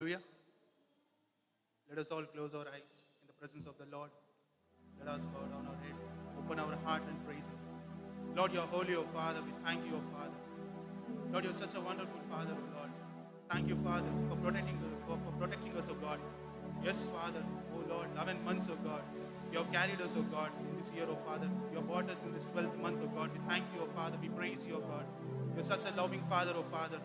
Hallelujah. Let us all close our eyes in the presence of the Lord. Let us bow down our head, open our heart and praise Him. Lord, you're holy, O Father. We thank you, O Father. Lord, you're such a wonderful Father, O Lord. Thank you, Father, for protecting us, O God. Yes, Father, O Lord, 11 months, O God. You have carried us, O God, in this year, O Father. You have brought us in this 12th month, O God. We thank you, O Father. We praise you, O God. You're such a loving Father, O Father.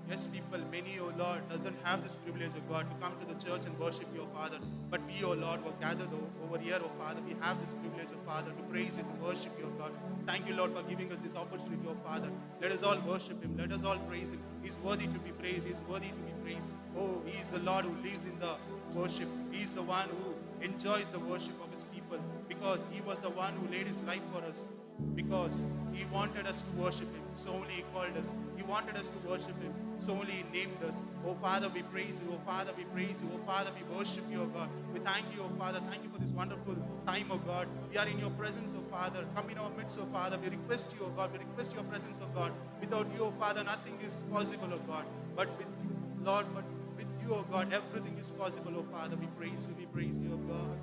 Yes, people, many, O Lord, doesn't have this privilege, O God, to come to the church and worship your Father. But we, O Lord, were gathered over here, O Father. We have this privilege, O Father, to praise you, to worship your God. Thank you, Lord, for giving us this opportunity, O Father. Let us all worship Him. Let us all praise Him. He's worthy to be praised. He's worthy to be praised. Oh, He is the Lord who lives in the worship. He is the one who enjoys the worship of His people because He was the one who laid His life for us. Because He wanted us to worship Him, so only He called us. He wanted us to worship Him, so only He named us. Oh Father, we praise you. Oh Father, we praise you. Oh Father, we worship you, oh God. We thank you, oh Father. Thank you for this wonderful time, oh God. We are in your presence, oh Father. Come in our midst, oh Father. We request you, oh God. We request your presence, oh God. Without you, oh Father, nothing is possible, oh God. But with you, Lord, but with you, oh God, everything is possible, oh Father. We praise you, oh God.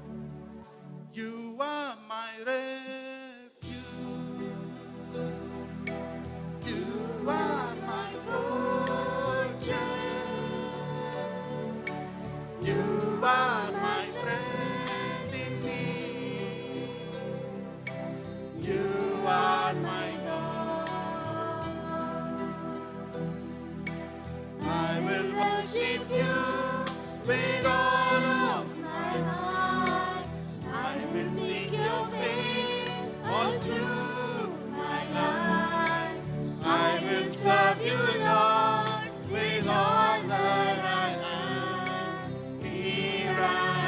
You are my refuge. You are my fortress. You are my friend in need. You are my God. I will worship you with all of my heart. I will seek your face all through my life. I will serve you, Lord, with all that I am. Here I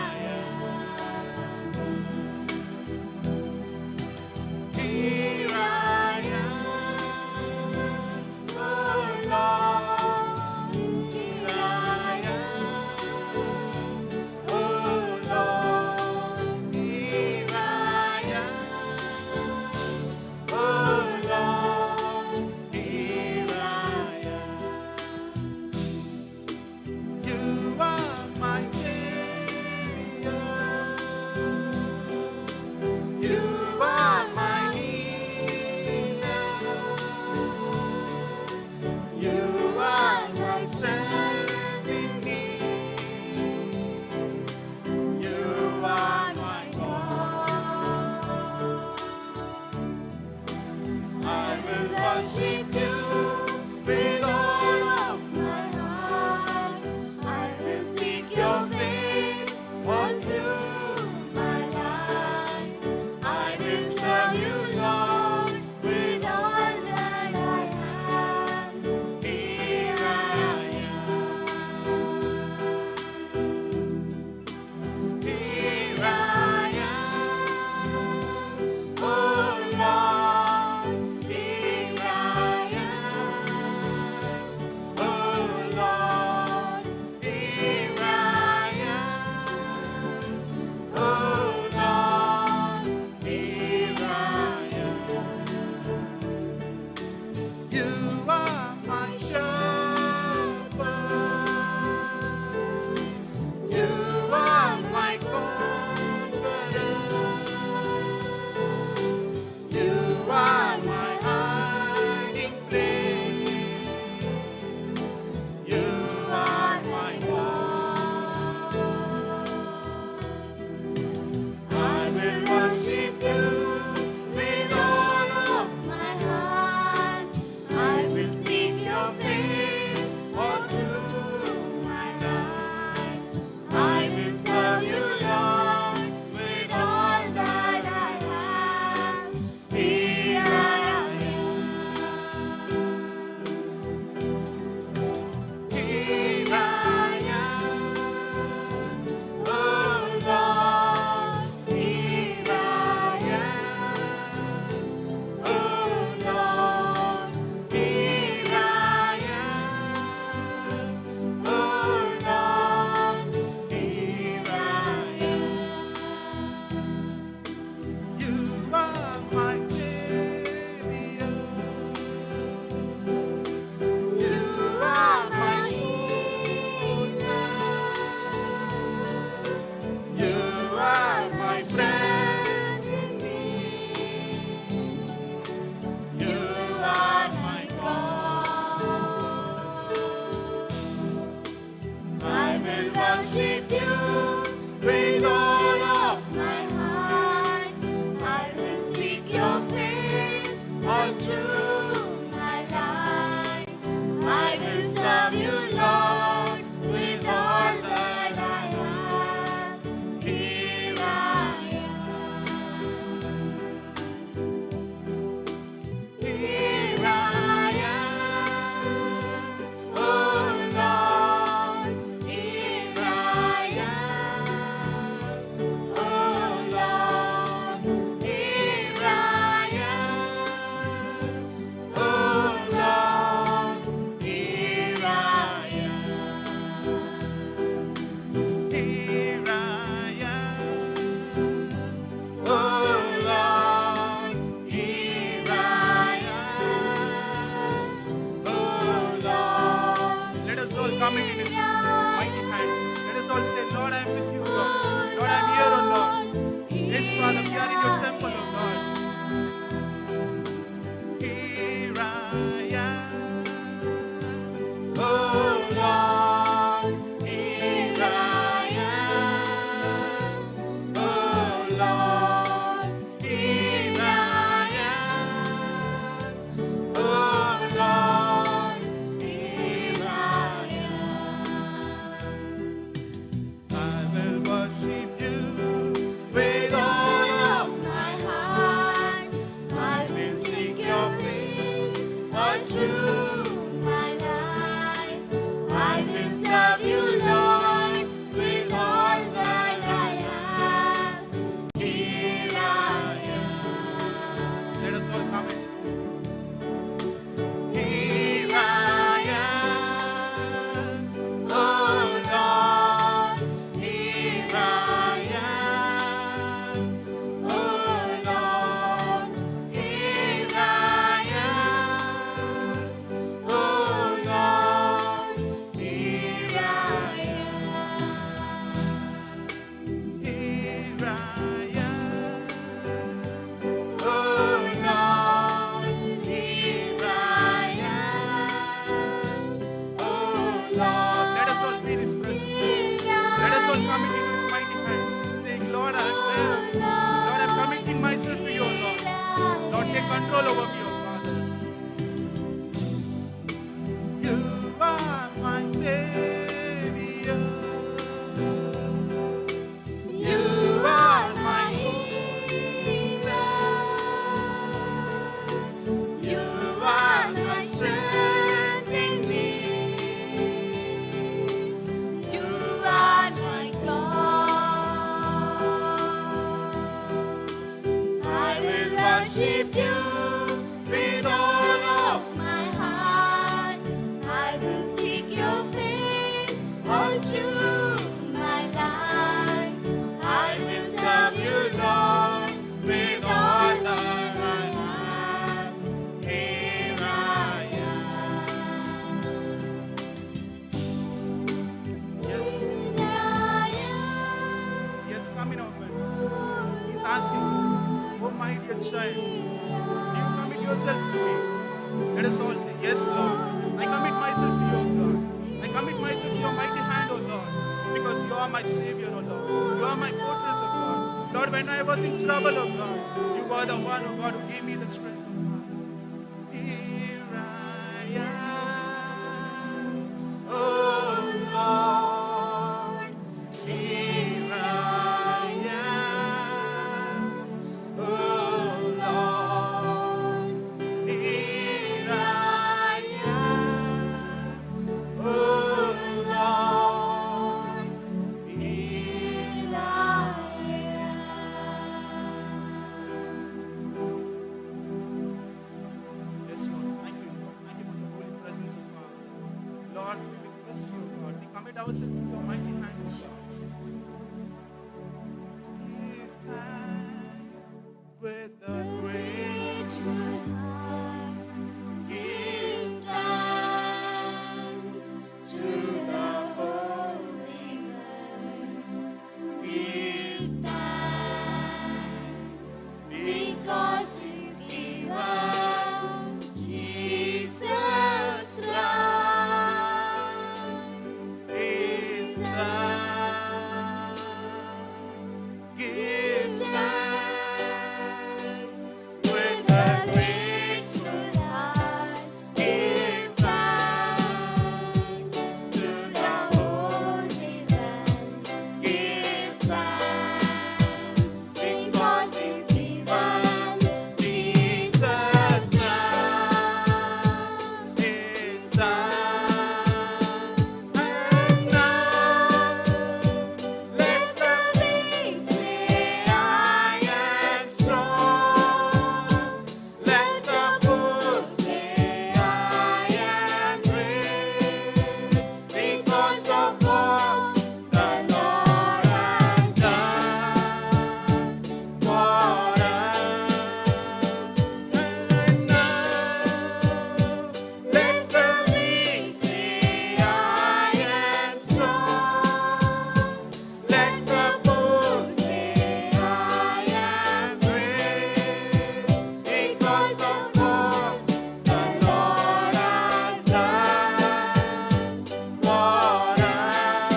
worship you with all of my heart. I will seek your face all through my life. I will serve you, Lord, with all that I have. Here I am. Yes, Here I am. yes, come in our midst. He's asking, oh my dear child, do you commit yourself to me? Let us all say, yes, Lord. I commit myself to you, O God. I commit myself to your mighty hand, O Lord, because you are my Savior, O Lord. You are my fortress, O God. Lord, when I was in trouble, O God, you were the one, O God, who gave me the strength, O God. Here I am, oh Lord. Here I am, oh Lord. Here I am, oh Lord. Here I am. Yes, Lord. Thank you, Lord. Thank you for the holy presence of God. Lord, we request you, God. We commit ourselves to your mighty hands, Lord. Give thanks with a grateful heart. Give thanks to the Holy One. Give thanks because He's given Jesus Christ, His Son. Give thanks with a grateful heart. Give thanks to the Holy One. Give thanks because He's given Jesus Christ, His Son. And now let the weak say, I am strong. Let the poor say, I am rich, because of what the Lord has done for us. And now let the weak say, I am strong. Let the poor say, I am rich, because of what the Lord has done for us.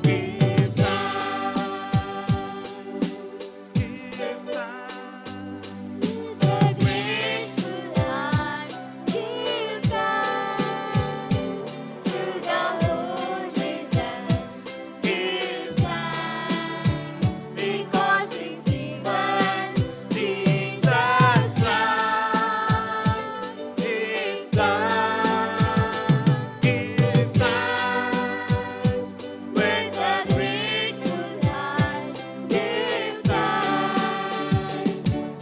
Give thanks. With a grateful heart, give thanks to the Holy One. Give thanks because He's given Jesus Christ, His Son. Give thanks with a grateful heart. Give thanks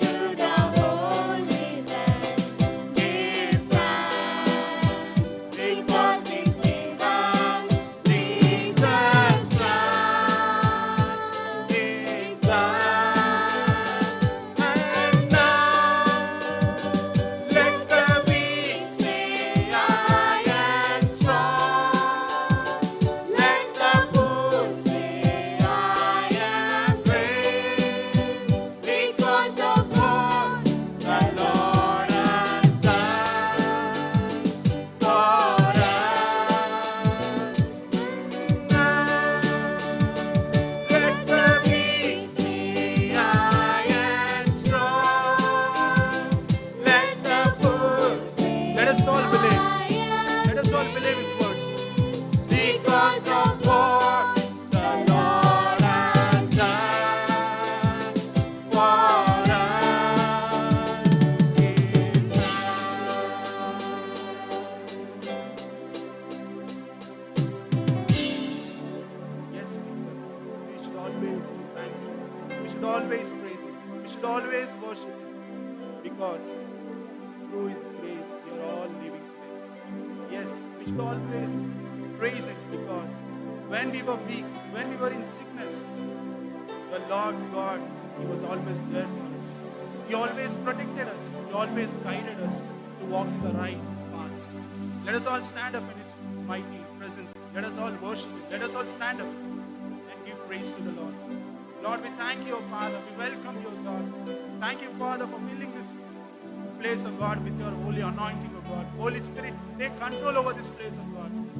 to the Holy One. Give thanks because He's given Jesus Christ, His Son. And now let the weak say, I am strong. Let the poor say, I am rich, because of what the Lord has done for us. Now let the weak say, I am strong. Let the poor say, let us all believe. Let us all believe His words. Because of what the Lord has done for us. Give thanks. Yes, people. We should always give thanks to Him. We should always praise Him. We should always worship Him because through His grace we are all living today. Yes, we should always praise Him because when we were weak, when we were in sickness, the Lord God, He was always there for us. He always protected us. He always guided us to walk in the right path. Let us all stand up in His mighty presence. Let us all worship Him. Let us all stand up and give praise to the Lord. Lord, we thank you, Father. We welcome you, God. Thank you, Father, for filling this place of God with your holy anointing, of God. Holy Spirit, take control over this place of God.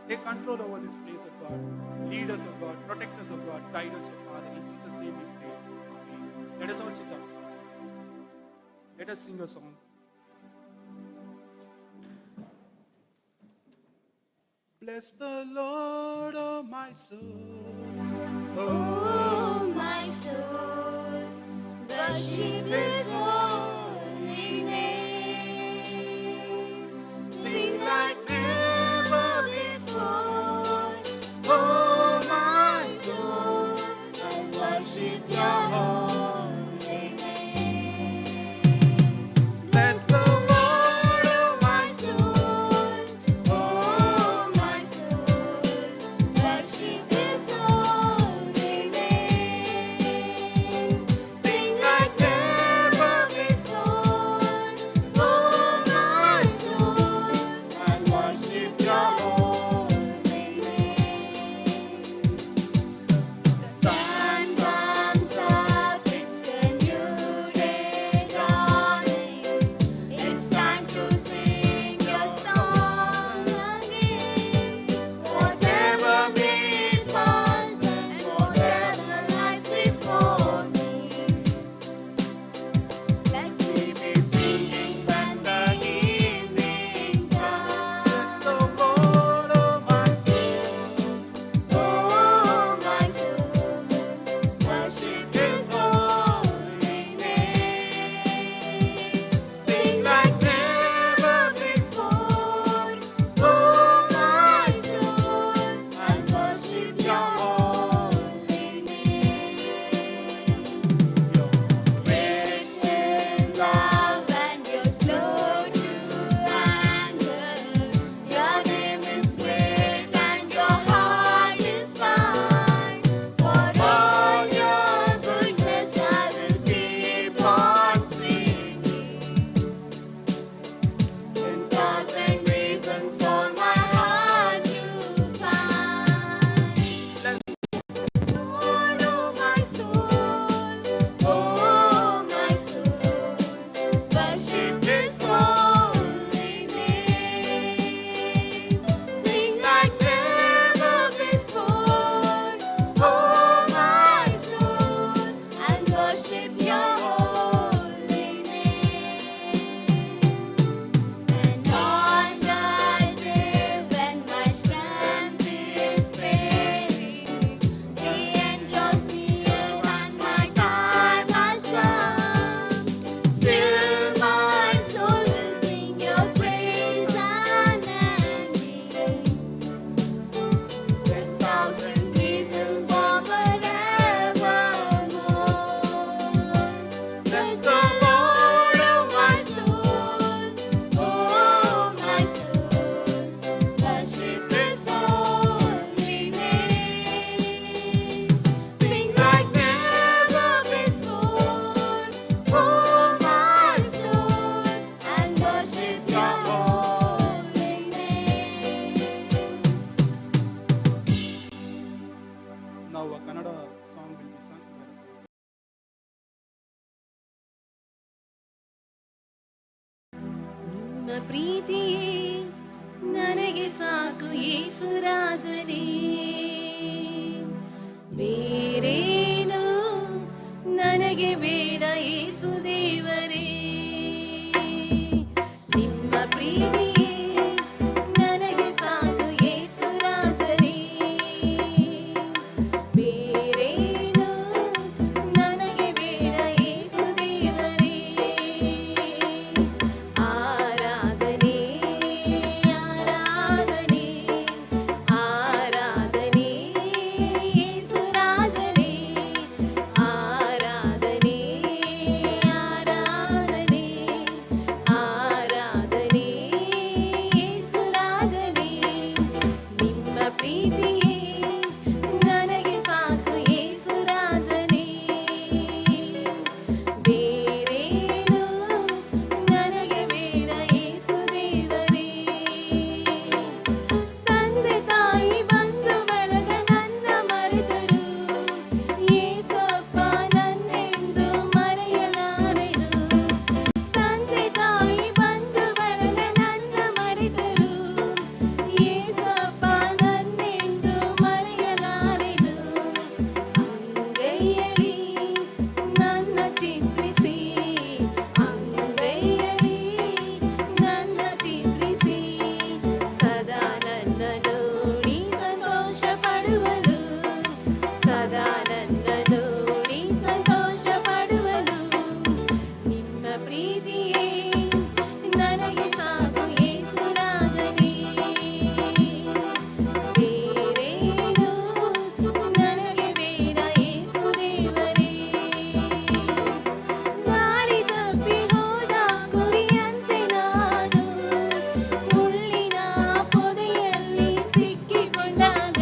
Take control over this place, of God. Lead us, of God. Protect us, of God. Guide us, of Father. In Jesus' name we pray. Amen. Let us all sit down. Let us sing a song. Bless the Lord, oh my soul. Oh, my soul, worship His holy name. Sing like never before. Oh, my soul, I worship Your holy name. Bless the Lord, oh my soul. ಪ್ರೀತಿಯೇ ನನಗೆ ಸಾಕು ಯೇಸು ರಾಜನೇ, ಬೇರೇನು ನನಗೆ ಬೇಡ ಯೇಸು ದೇವರೇ. ನಿಮ್ಮ ಪ್ರೀತಿಯೇ ನನಗೆ ಸಾಕು ಯೇಸು ರಾಜನೇ, ಬೇರೇನು ನನಗೆ ಬೇಡ ಯೇಸು ದೇವರೇ. ಆರಾಧನೆ ಆರಾಧನೆ ಆರಾಧನೆ ಯೇಸು ರಾಜನೇ, ಆರಾಧನೆ ಆರಾಧನೆ ಆರಾಧನೆ ಯೇಸು ರಾಜನೇ. ನಿಮ್ಮ ಪ್ರೀತಿಯೇ ನನಗೆ ಸಾಕು ಯೇಸು ರಾಜನೇ, ಬೇರೇನು ನನಗೆ ಬೇಡ ಯೇಸು ದೇವರೇ. ತಂದೆ ತಾಯಿ ಬಂಧು ಬಳಗ ನನ್ನ ಮರೆತರು, ಯೇಸಪ್ಪ ನನ್ನೆಂದು ಮರೆಯಲಾರೆನು. ತಂದೆ ತಾಯಿ ಬಂಧು ಬಳಗ ನನ್ನ ಮರೆತರು, ಯೇಸಪ್ಪ ನನ್ನೆಂದು ಮರೆಯಲಾರೆನು. ಅಂಗೈಯಲ್ಲಿ ನನ್ನ ಚಿತ್ರಿಸಿ, ಅಂಗೈಯಲ್ಲಿ ನನ್ನ ಚಿತ್ರಿಸಿ, ಸದಾ ನನ್ನ ನೋಡಿ ಸಂತೋಷ ಪಡುವನು, ಸದಾ ನನ್ನ ನೋಡಿ ಸಂತೋಷ ಪಡುವನು. ನಿಮ್ಮ ಪ್ರೀತಿಯೇ ನನಗೆ ಸಾಕು ಯೇಸು ರಾಜನೇ, ಬೇರೇನು ನನಗೆ ಬೇಡ ಯೇಸು ದೇವರೇ. ದಾರಿ ತಪ್ಪಿ ಹೋದ ಕುರಿಯಂತೆ ನಾನು, ಮುಳ್ಳಿನ ಪೊದೆಯಲ್ಲಿ ಸಿಕ್ಕಿಕೊಂಡಾಗ.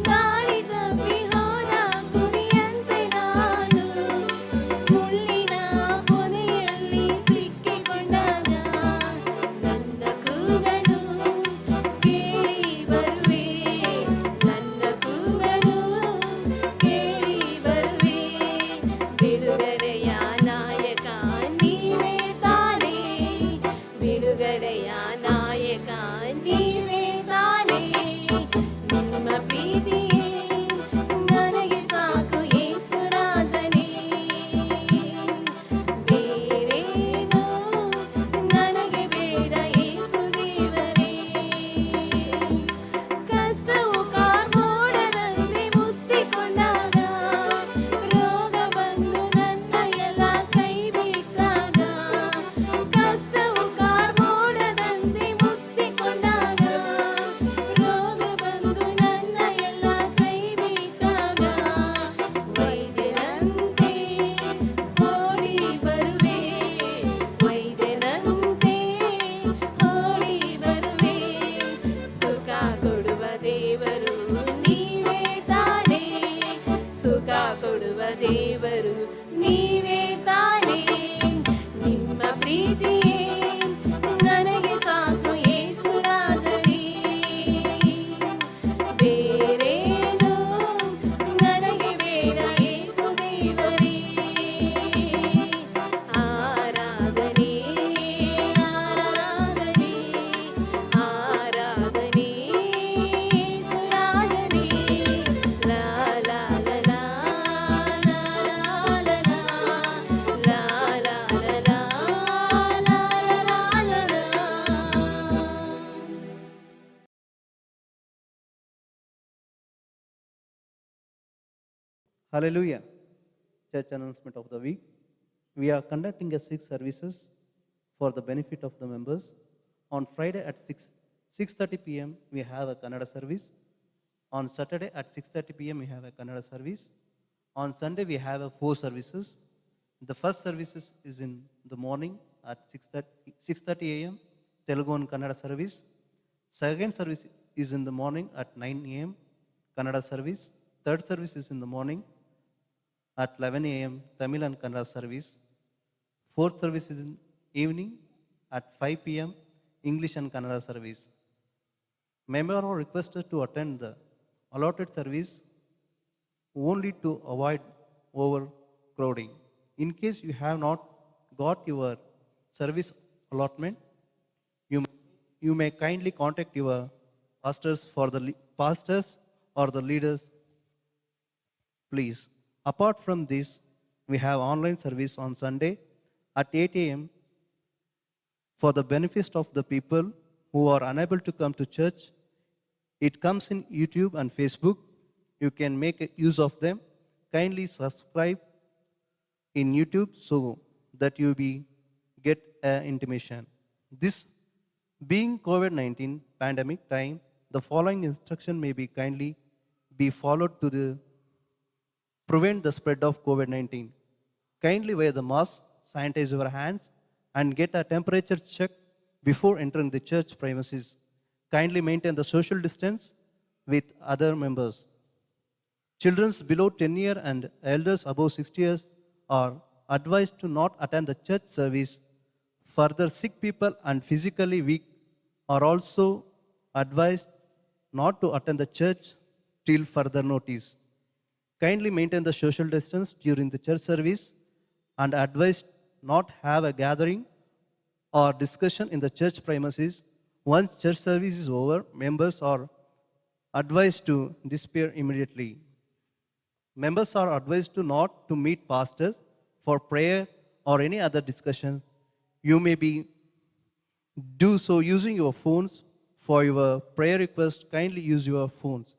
ದಾರಿ ತಪ್ಪಿ ಹೋದ ಕುರಿಯಂತೆ ನಾನು, ಮುಳ್ಳಿನ ಪೊದೆಯಲ್ಲಿ ಸಿಕ್ಕಿಕೊಂಡಾಗ. ನನ್ನ ಕೂಗನು ಕೇಳಿ ಬರುವೆ, ನನ್ನ ಕೂಗನು ಕೇಳಿ ಬರುವೆ. ಬಿಡುಗಡೆಯ ನಾಯಕ ನೀವೇ ತಾನೇ, ಬಿಡುಗಡೆಯ ನಾಯಕ ನೀವೇ ತಾನೇ. ನಿಮ್ಮ ಪ್ರೀತಿಯೇ ನನಗೆ ಸಾಕು ಯೇಸು ರಾಜನೇ, ಬೇರೇನು ನನಗೆ ಬೇಡ ಯೇಸು ದೇವರೇ. ಕಷ್ಟವು ಕಾರ್ಮೋಡದಂತೆ ಮುತ್ತಿಕೊಂಡಾಗ, ರೋಗ ಬಂದು ನನ್ನ ಎಲ್ಲ ಕೈ ಬಿಟ್ಟಾಗ. ಕಷ್ಟವು ಕಾರ್ಮೋಡದಂತೆ ಮುತ್ತಿಕೊಂಡಾಗ, ರೋಗ ಬಂದು ನನ್ನ ಎಲ್ಲ ಕೈ ಬಿಟ್ಟಾಗ. ವೈದ್ಯನಂತೆ ಓಡಿ ಬರುವೆ, ವೈದ್ಯನಂತೆ ಓಡಿ ಬರುವೆ. ಸುಖ ಕೊಡುವ ದೇವರು ನೀವೇ ತಾನೇ, ಸುಖ ಕೊಡುವ ದೇವರು ನೀವೇ ತಾನೇ. ನಿಮ್ಮ ಪ್ರೀತಿಯೇ ನನಗೆ ಸಾಕು ಯೇಸು ರಾಜನೇ, ಬೇರೇನು ನನಗೆ ಬೇಡ ಯೇಸು ದೇವರೇ. ಆರಾಧನೆ ಆರಾಧನೆ ಆರಾಧನೆ ಯೇಸು ರಾಜನೇ. ಲಾ ಲಾ ಲಾ ಲಾ ಲಾ ಲಾ ಲಾ ಲಾ ಲಾ ಲಾ ಲಾ ಲಾ ಲಾ ಲಾ. Hallelujah. Church announcement of the week. We are conducting a 6 services for the benefit of the members. On Friday at 6:30 p.m. we have a Kannada service. On Saturday at 6:30 p.m. we have a Kannada service. On Sunday we have 4 services. The first service is in the morning at 6:30 a.m. Telugu and Kannada service. Second service is in the morning at 9 a.m. Kannada service. Third service is in the morning at 11 a.m. Tamil and Kannada service. Fourth service is in evening at 5 p.m. English and Kannada service. Members are requested to attend the allotted service only to avoid overcrowding. In case you have not got your service allotment, you may kindly contact your pastors pastors or the leaders, please. Apart from this, we have online service on Sunday at 8 a.m. for the benefit of the people who are unable to come to church. It comes in YouTube and Facebook. You can make use of them. Kindly subscribe in YouTube so that you get intimation. This being COVID-19 pandemic time, the following instruction may be kindly be followed to prevent the spread of COVID-19. Kindly wear the mask, sanitize your hands, and get a temperature check before entering the church premises. Kindly maintain the social distance with other members. Children below 10 years and elders above 60 years are advised to not attend the church service. Further, sick people and physically weak are also advised not to attend the church till further notice. Kindly maintain the social distance during the church service and advised not have a gathering or discussion in the church premises. Once church service is over, members are advised to disappear immediately. Members are advised to not to meet pastors for prayer or any other discussions. You may do so using your phones. For your prayer request, kindly use your phones.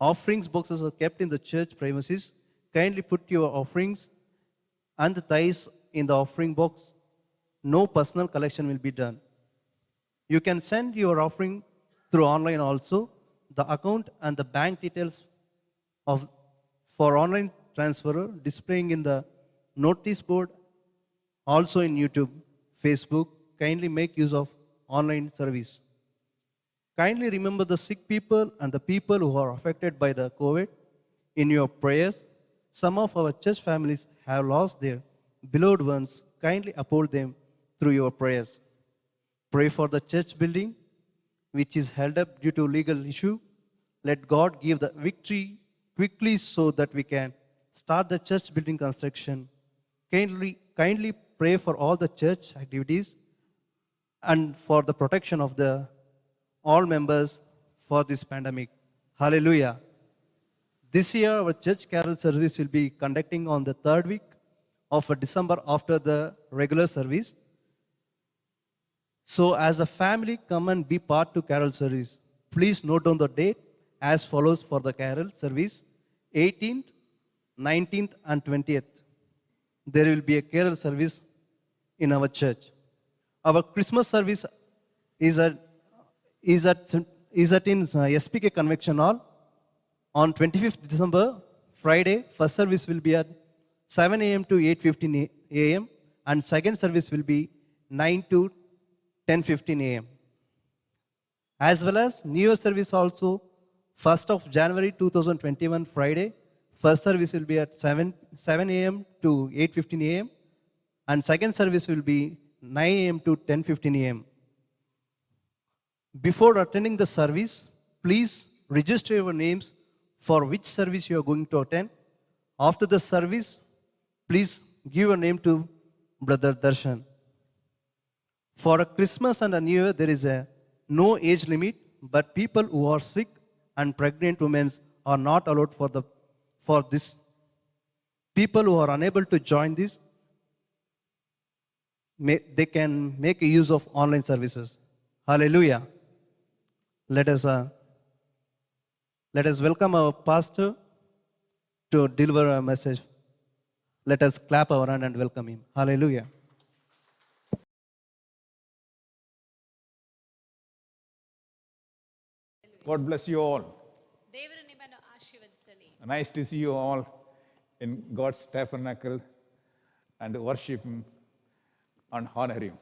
Offerings boxes are kept in the church premises. Kindly put your offerings and the tithes in the offering box. No personal collection will be done. You can send your offering through online also. The account and the bank details for online transfer displaying in the notice board, also in YouTube, Facebook. Kindly make use of online service. Kindly remember the sick people and the people who are affected by the COVID in your prayers. Some of our church families have lost their beloved ones. Kindly uphold them through your prayers. Pray for the church building, which is held up due to legal issue. Let God give the victory quickly so that we can start the church building construction. Kindly pray for all the church activities and for the protection of all members for this pandemic. Hallelujah. This year, our church carol service will be conducting on the 3rd week of December after the regular service. So as a family, come and be part to carol service. Please note down the date as follows for the carol service: 18th, 19th and 20th. There will be a carol service in our church. Our Christmas service is at in SPK Convention Hall on 25th December, Friday. First service will be at 7 a.m. to 8:15 a.m. and second service will be 9 to 10:15 a.m. As well as New Year service also, 1st of January 2021, Friday. First service will be at 7 a.m. to 8:15 a.m. and second service will be 9 a.m. to 10:15 a.m. Before attending the service, please register your names for which service you are going to attend. After the service, please give your name to Brother Darshan. For a Christmas and a New Year, there is no age limit, but people who are sick and pregnant women are not allowed for this. People who are unable to join this, they can make use of online services. Hallelujah. Let us welcome our pastor to deliver a message. Let us clap our hand and welcome him. Hallelujah. God bless you all. ದೇವರು ನಿಮ್ಮನ್ನು ಆಶೀರ್ವದಿಸಲಿ. Nice to see you all in God's tabernacle and worship Him and honor Him.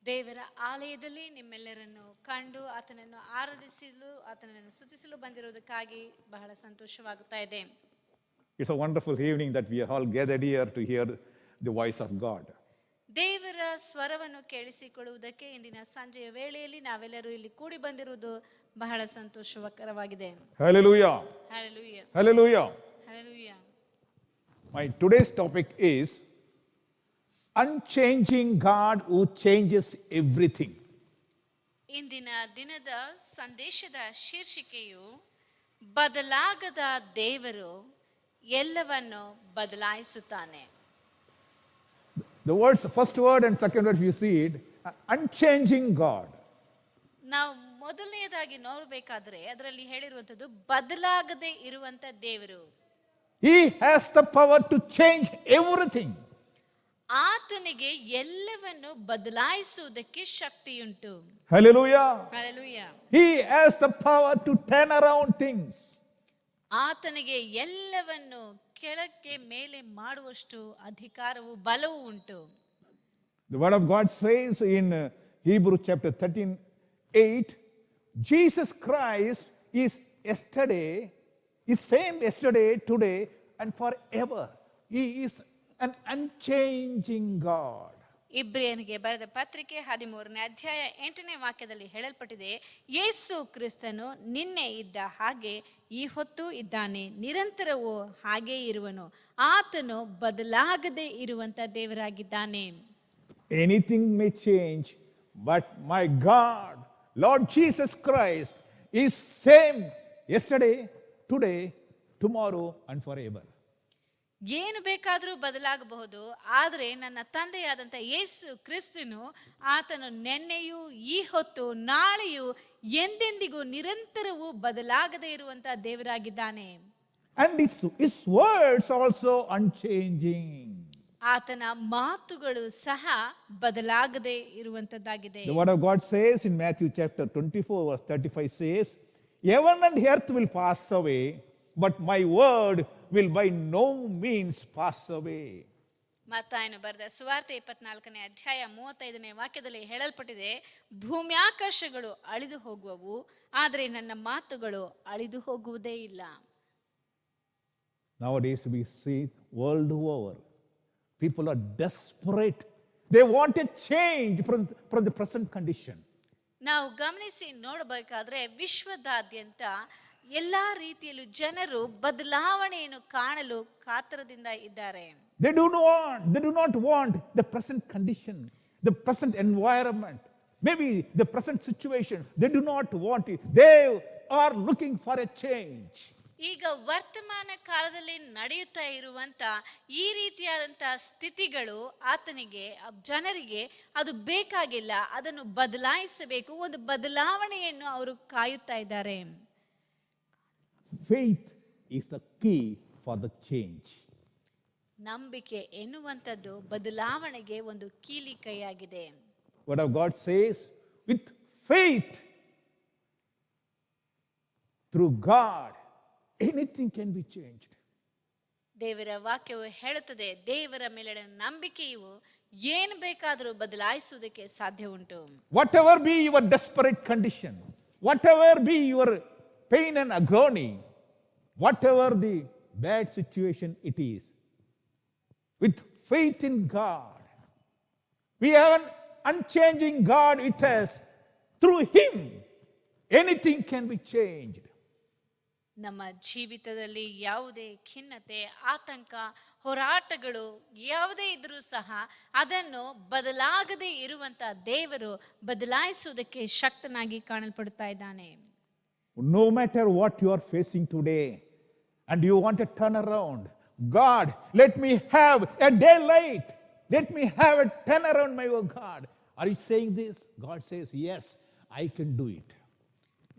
ದೇವರ ಆಲಯದಲ್ಲಿ ನಿಮ್ಮೆಲ್ಲರನ್ನು ಕಂಡು ಆತನನ್ನು ಆರಾಧಿಸಲು ಆತನನ್ನು ಸ್ತುತಿಸಲು ಬಂದಿರುವುದಕ್ಕಾಗಿ ಬಹಳ ಸಂತೋಷವಾಗುತ್ತಾ ಇದೆ. It's a wonderful evening that we are all gathered here to hear the voice of God. ದೇವರ ಸ್ವರವನ್ನು ಕೇಳಿಸಿಕೊಳ್ಳುವುದಕ್ಕೆ ಇಂದಿನ ಸಂಜೆಯ ವೇಳೆಯಲ್ಲಿ ನಾವೆಲ್ಲರೂ ಇಲ್ಲಿ ಕೂಡಿ ಬಂದಿರುವುದು ಬಹಳ ಸಂತೋಷಕರವಾಗಿದೆ. Hallelujah. Hallelujah. Hallelujah. Hallelujah. My today's topic is unchanging God who changes everything. ಇಂದಿನ ದಿನದ ಸಂದೇಶದ ಶೀರ್ಷಿಕೆಯು ಬದಲಾಗದ ದೇವರು ಎಲ್ಲವನ್ನು ಬದಲಾಯಿಸುತ್ತಾನೆ. The words, first word and second word, if you see it, unchanging God. ನಾವು ಮೊದಲನೆಯದಾಗಿ ನೋಡಬೇಕಾದ್ರೆ ಅದರಲ್ಲಿ ಹೇಳಿರುವಂಥದ್ದು ಬದಲಾಗದೆ ಇರುವಂತ ದೇವರು. He has the power to change everything. ಆತನಿಗೆ ಎಲ್ಲವನ್ನು ಬದಲಾಯಿಸುವುದಕ್ಕೆ ಶಕ್ತಿಯುಂಟು. Hallelujah. Hallelujah. He has the power to turn around things. ಆತನಿಗೆ ಎಲ್ಲವನ್ನು ಕೆಳಕ್ಕೆ ಮೇಲೆ ಮಾಡುವಷ್ಟು ಅಧಿಕಾರವು ಬಲವು ಉಂಟು. The word of God says in Hebrews chapter 13:8, Jesus Christ is same yesterday, today, and forever. He is an unchanging God. ಇಬ್ರಿಯನಿಗೆ ಬರೆದ ಪತ್ರಿಕೆ 13ನೇ ಅಧ್ಯಾಯ 8ನೇ ವಾಕ್ಯದಲ್ಲಿ ಹೇಳಲ್ಪಟ್ಟಿದೆ, ಯೇಸು ಕ್ರಿಸ್ತನು ನಿನ್ನೆ ಇದ್ದ ಹಾಗೆ ಈ ಹೊತ್ತು ಇದ್ದಾನೆ, ನಿರಂತರವೂ ಹಾಗೇ ಇರುವನು. ಆತನು ಬದಲಾಗದೆ ಇರುವಂತ ದೇವರಾಗಿದ್ದಾನೆ. Anything may change, but my God, Lord Jesus Christ, is same yesterday, today, tomorrow, and forever. ಏನು ಬೇಕಾದರೂ ಬದಲಾಗಬಹುದು, ಆದರೆ ನನ್ನ ತಂದೆಯಾದಂಥ ಯೇಸು ಕ್ರಿಸ್ತನು ಆತನು ನೆನ್ನೆಯೂ ಈ ಹೊತ್ತು ನಾಳೆಯೂ ಎಂದೆಂದಿಗೂ ನಿರಂತರವೂ ಬದಲಾಗದೆ ಇರುವಂತ ದೇವರಾಗಿದ್ದಾನೆ. And his words also unchanging. ಆತನ ಮಾತುಗಳು ಸಹ ಬದಲಾಗದೆ ಇರುವಂತದ್ದಾಗಿದೆ. The word of God says in Matthew chapter 24 verse 35 says, heaven and earth will pass away, but my word will by no means pass away. ಮತ್ತಾಯನು ಬರೆದ ಸುವಾರ್ತೆ 24ನೇ ಅಧ್ಯಾಯ 35ನೇ ವಾಕ್ಯದಲ್ಲಿ ಹೇಳಲ್ಪಟ್ಟಿದೆ, ಭೂಮಿ ಆಕಾಶಗಳು ಅಳಿದು ಹೋಗುವವು, ಆದರೆ ನನ್ನ ಮಾತುಗಳು ಅಳಿದು ಹೋಗುವುದೇ ಇಲ್ಲ. Nowadays we see world over, people are desperate. They want a change from the present condition. ನಾವು ಗಮನಿಸಿ ನೋಡಬೇಕಾದ್ರೆ ವಿಶ್ವದಾದ್ಯಂತ ಎಲ್ಲಾ ರೀತಿಯಲ್ಲೂ ಜನರು ಬದಲಾವಣೆಯನ್ನು ಕಾಣಲು ಕಾತರದಿಂದ ಇದ್ದಾರೆ. They do not want the present condition, the present environment, maybe the present situation. They do not want it. They are looking for a change. ಈಗ ವರ್ತಮಾನ ಕಾಲದಲ್ಲಿ ನಡೆಯುತ್ತಾ ಇರುವಂತ ಈ ರೀತಿಯಾದಂತಹ ಸ್ಥಿತಿಗಳು ಆತನಿಗೆ ಜನರಿಗೆ ಅದು ಬೇಕಾಗಿಲ್ಲ, ಅದನ್ನು ಬದಲಾಯಿಸಬೇಕು, ಒಂದು ಬದಲಾವಣೆಯನ್ನು ಅವರು ಕಾಯುತ್ತಾ ಇದ್ದಾರೆ. Faith is the key for the change. ನಂಬಿಕೆ ಎನ್ನುವಂಥದ್ದು ಬದಲಾವಣೆಗೆ ಒಂದು ಕೀಲಿ ಕೈಯಾಗಿದೆ. Word of God says, with faith through God, anything can be changed. ದೇವರ ವಾಕ್ಯವು ಹೇಳುತ್ತದೆ, ದೇವರ ಮೇಲಿನ ನಂಬಿಕೆಯು ಏನು ಬೇಕಾದರೂ ಬದಲಾಯಿಸುವುದಕ್ಕೆ ಸಾಧ್ಯ ಉಂಟು. Whatever be your desperate condition, whatever be your pain and agony, whatever the bad situation it is, with faith in God, we have an unchanging God with us. Through Him, anything can be changed. ನಮ್ಮ ಜೀವಿತದಲ್ಲಿ ಯಾವುದೇ ಖಿನ್ನತೆ, ಆತಂಕ, ಹೋರಾಟಗಳು ಯಾವುದೇ ಇದ್ರೂ ಸಹ ಅದನ್ನು ಬದಲಾಗದೆ ಇರುವಂತ ದೇವರು ಬದಲಾಯಿಸುವುದಕ್ಕೆ ಶಕ್ತನಾಗಿ ಕಾಣಲ್ಪಡುತ್ತಾ ಇದ್ದಾನೆ. No matter what you are facing today and you want to turn around, God, let me have a daylight. Let me have a turn around, my God. Are you saying this? God says, yes, I can do it.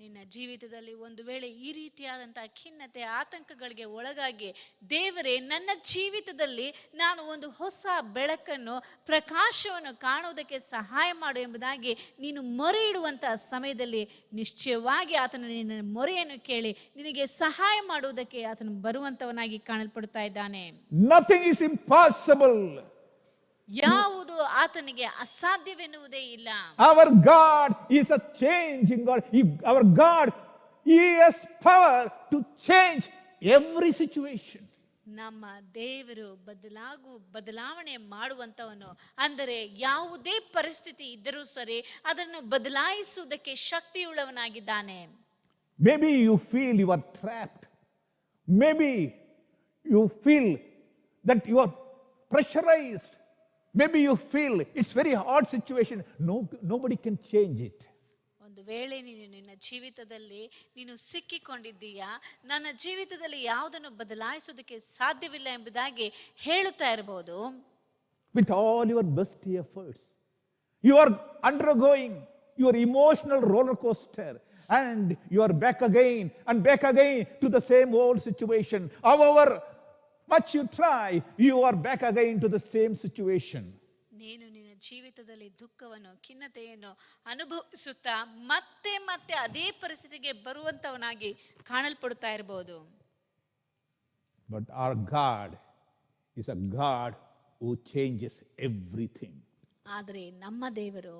ನಿನ್ನ ಜೀವಿತದಲ್ಲಿ ಒಂದು ವೇಳೆ ಈ ರೀತಿಯಾದಂತಹ ಖಿನ್ನತೆ, ಆತಂಕಗಳಿಗೆ ಒಳಗಾಗಿ ದೇವರೇ ನನ್ನ ಜೀವಿತದಲ್ಲಿ ನಾನು ಒಂದು ಹೊಸ ಬೆಳಕನ್ನು, ಪ್ರಕಾಶವನ್ನು ಕಾಣುವುದಕ್ಕೆ ಸಹಾಯ ಮಾಡು ಎಂಬುದಾಗಿ ನೀನು ಮೊರೆ ಇಡುವಂತಹ ಸಮಯದಲ್ಲಿ ನಿಶ್ಚಯವಾಗಿ ಆತನ ನಿನ್ನ ಮೊರೆಯನ್ನು ಕೇಳಿ ನಿನಗೆ ಸಹಾಯ ಮಾಡುವುದಕ್ಕೆ ಆತನು ಬರುವಂತವನಾಗಿ ಕಾಣಲ್ಪಡುತ್ತಾ ಇದ್ದಾನೆ. Nothing is impossible. ಯಾವುದು ಆತನಿಗೆ ಅಸಾಧ್ಯವೆನ್ನುವುದೇ ಇಲ್ಲ. Our God is a changing God. Our God, He has power to change every situation. ನಮ್ಮ ದೇವರು ಬದಲಾವಣೆ ಮಾಡುವಂತವನು. ಅಂದರೆ ಯಾವುದೇ ಪರಿಸ್ಥಿತಿ ಇದ್ದರೂ ಸರಿ ಅದನ್ನು ಬದಲಾಯಿಸುವುದಕ್ಕೆ ಶಕ್ತಿಯುಳ್ಳವನಾಗಿದ್ದಾನೆ. Maybe you feel you are trapped. Maybe you feel that you are pressurized. Maybe you feel it's very hard situation. Nobody can change it. ವೇಳೆ ನೀನು ನಿನ್ನ ಜೀವಿತದಲ್ಲಿ ನೀನು ಸಿಕ್ಕಿಕೊಂಡಿದ್ದೀಯಾ, ನನ್ನ ಜೀವಿತದಲ್ಲಿ ಯಾವುದನ್ನು ಬದಲಾಯಿಸೋದಕ್ಕೆ ಸಾಧ್ಯವಿಲ್ಲ ಎಂಬುದಾಗಿ ಹೇಳುತ್ತಾ ಇರಬಹುದು. With all your best efforts, you are undergoing your emotional roller coaster, and you are back again and back again to the same old situation. However much you try, you are back again to the same situation. ನೀನು ನಿನ್ನ ಜೀವಿತದಲ್ಲಿ ದುಃಖವನ್ನು, ಖಿನ್ನತೆಯನ್ನು ಅನುಭವಿಸುತ್ತಾ ಮತ್ತೆ ಮತ್ತೆ ಅದೇ ಪರಿಸ್ಥಿತಿಗೆ ಬರುವಂತವನಾಗಿ ಕಾಣಲ್ಪಡುತ್ತಾ ಇರಬಹುದು. But our God is a God who changes everything. ಆದರೆ ನಮ್ಮ ದೇವರು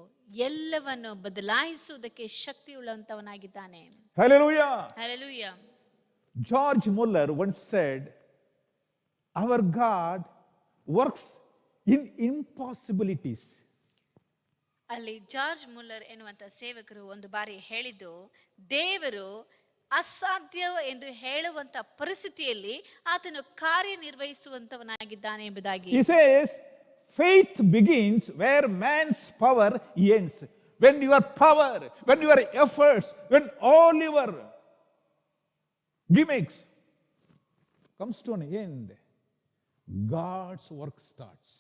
ಎಲ್ಲವನ್ನು ಬದಲಾಯಿಸುವುದಕ್ಕೆ ಶಕ್ತಿಯುಳ್ಳಂತವನಾಗಿದ್ದಾನೆ. Hallelujah. Hallelujah. George Muller once said, our God works in impossibilities. ಅಲ್ಲಿ ಜಾರ್ಜ್ ಮುಲ್ಲರ್ ಎನ್ನುವಂತ ಸೇವಕರು ಒಂದು ಬಾರಿ ಹೇಳಿದ್ದು, ದೇವರು ಅಸಾಧ್ಯ ಎಂದು ಹೇಳುವಂತ ಪರಿಸ್ಥಿತಿಯಲ್ಲಿ ಆತನು ಕಾರ್ಯನಿರ್ವಹಿಸುವಂತವನಾಗಿದ್ದಾನೆ ಎಂಬುದಾಗಿ. He says, faith begins where man's power ends. When your power, when your efforts, when all your gimmicks comes to an end, God's work starts.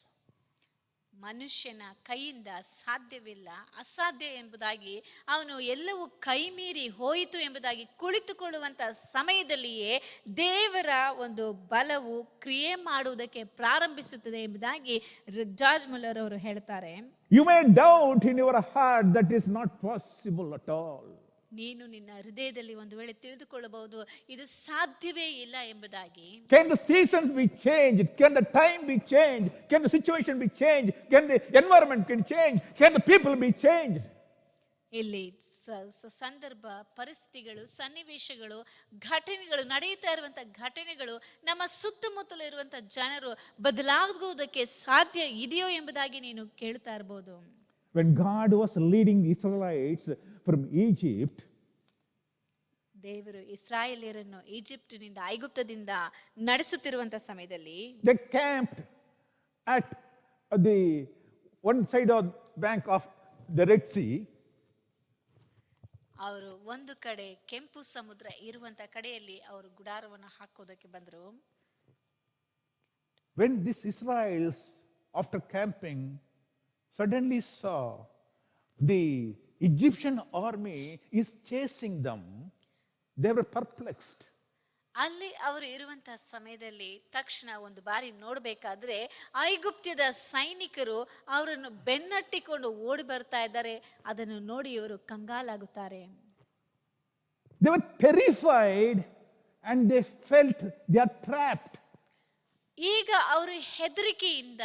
ಮನುಷ್ಯನ ಕೈಯಿಂದ ಸಾಧ್ಯವಿಲ್ಲ, ಅಸಾಧ್ಯ ಎಂಬುದಾಗಿ, ಅವನು ಎಲ್ಲವೂ ಕೈ ಮೀರಿ ಹೋಯಿತು ಎಂಬುದಾಗಿ ಕುಳಿತುಕೊಳ್ಳುವಂತ ಸಮಯದಲ್ಲಿಯೇ ದೇವರ ಒಂದು ಬಲವು ಕ್ರಿಯೆ ಮಾಡುವುದಕ್ಕೆ ಪ್ರಾರಂಭಿಸುತ್ತದೆ ಎಂಬುದಾಗಿ ಜಾರ್ಜ್ ಮುಲ್ಲರ್ ಅವರು ಹೇಳ್ತಾರೆ. You may doubt in your heart that is not possible at all. ನೀನು ನಿನ್ನ ಹೃದಯದಲ್ಲಿ ಒಂದು ವೇಳೆ ತಿಳಿದುಕೊಳ್ಳಬಹುದು, ಇದು ಸಾಧ್ಯವೇ ಇಲ್ಲ ಎಂಬುದಾಗಿ. Can the seasons be changed? Can the time be changed? Can the situation be changed? Can the environment can change? Can the people be changed? ಇಲ್ಲಿ ಸಂದರ್ಭ, ಪರಿಸ್ಥಿತಿಗಳು, ಸನ್ನಿವೇಶಗಳು, ಘಟನೆಗಳು, ನಡೆಯುತ್ತಾ ಇರುವಂತಹ ಘಟನೆಗಳು, ನಮ್ಮ ಸುತ್ತಮುತ್ತಲು ಇರುವಂತಹ ಜನರು ಬದಲಾಗುವುದಕ್ಕೆ ಸಾಧ್ಯ ಇದೆಯೋ ಎಂಬುದಾಗಿ ನೀನು ಕೇಳ್ತಾ ಇರಬಹುದು. When God was leading the Israelites from Egypt, ದೇವರು ಇಸ್ರಾಯೇಲ್ಯರನ್ನು ಈಜಿಪ್ಟಿನಿಂದ, ಐಗುಪ್ತದಿಂದ ನಡೆಸುತ್ತಿರುವಂತಹ ಸಮಯದಲ್ಲಿ they camped at the one side of bank of the Red Sea. ಅವರು ಒಂದು ಕಡೆ ಕೆಂಪು ಸಮುದ್ರ ಇರುವಂತ ಕಡೆಯಲ್ಲಿ ಅವರು ಗುಡಾರವನ್ನು ಹಾಕೋದಕ್ಕೆ ಬಂದರು. When these Israelites, after camping, suddenly saw the Egyptian army is chasing them, they were perplexed. ಅಲ್ಲಿ ಅವರು ಇರುವಂತಹ ಸಮಯದಲ್ಲಿ ತಕ್ಷಣ ಒಂದು ಬಾರಿ ನೋಡಬೇಕಾದ್ರೆ ಐಗುಪ್ತ್ಯದ ಸೈನಿಕರು ಅವರನ್ನು ಬೆನ್ನಟ್ಟಿಕೊಂಡು ಓಡಿ ಬರ್ತಾ ಇದ್ದಾರೆ. ಅದನ್ನು ನೋಡಿ ಇವರು ಕಂಗಾಲಾಗುತ್ತಾರೆ. They were terrified and they felt they are trapped. ಈಗ ಅವರು ಹೆದರಿಕೆಯಿಂದ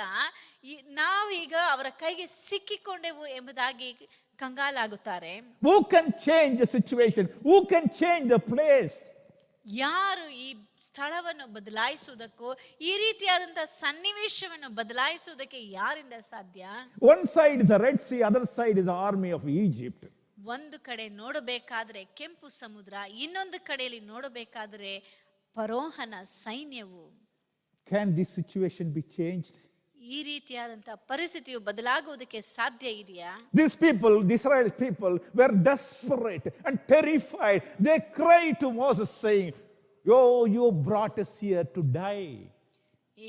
ನಾವೀಗ ಅವರ ಕೈಗೆ ಸಿಕ್ಕಿಕೊಂಡೆವು ಎಂಬುದಾಗಿ ಕಂಗಾಲಾಗುತ್ತಾರೆ. Who can change the situation? Who can change the place? ಯಾರು ಈ ಸ್ಥಳವನ್ನು ಬದಲಾಯಿಸುವುದಕ್ಕೂ ಈ ರೀತಿಯಾದಂತಹ ಸನ್ನಿವೇಶವನ್ನು ಬದಲಾಯಿಸುವುದಕ್ಕೆ ಯಾರಿಂದ ಸಾಧ್ಯ? One side is the Red Sea, other side is the army of Egypt. ಒಂದು ಕಡೆ ನೋಡಬೇಕಾದ್ರೆ ಕೆಂಪು ಸಮುದ್ರ, ಇನ್ನೊಂದು ಕಡೆಯಲ್ಲಿ ನೋಡಬೇಕಾದ್ರೆ ಫರೋಹನ ಸೈನ್ಯವು. Can this situation be changed? ಈ ರೀತಿಯಾದಂತಹ ಪರಿಸ್ಥಿತಿಯು ಬದಲಾಗುವುದಕ್ಕೆ ಸಾಧ್ಯ ಇದೆಯಾ? These people, the Israel people, were desperate and terrified. They cried to Moses saying, "Oh, you brought us here to die."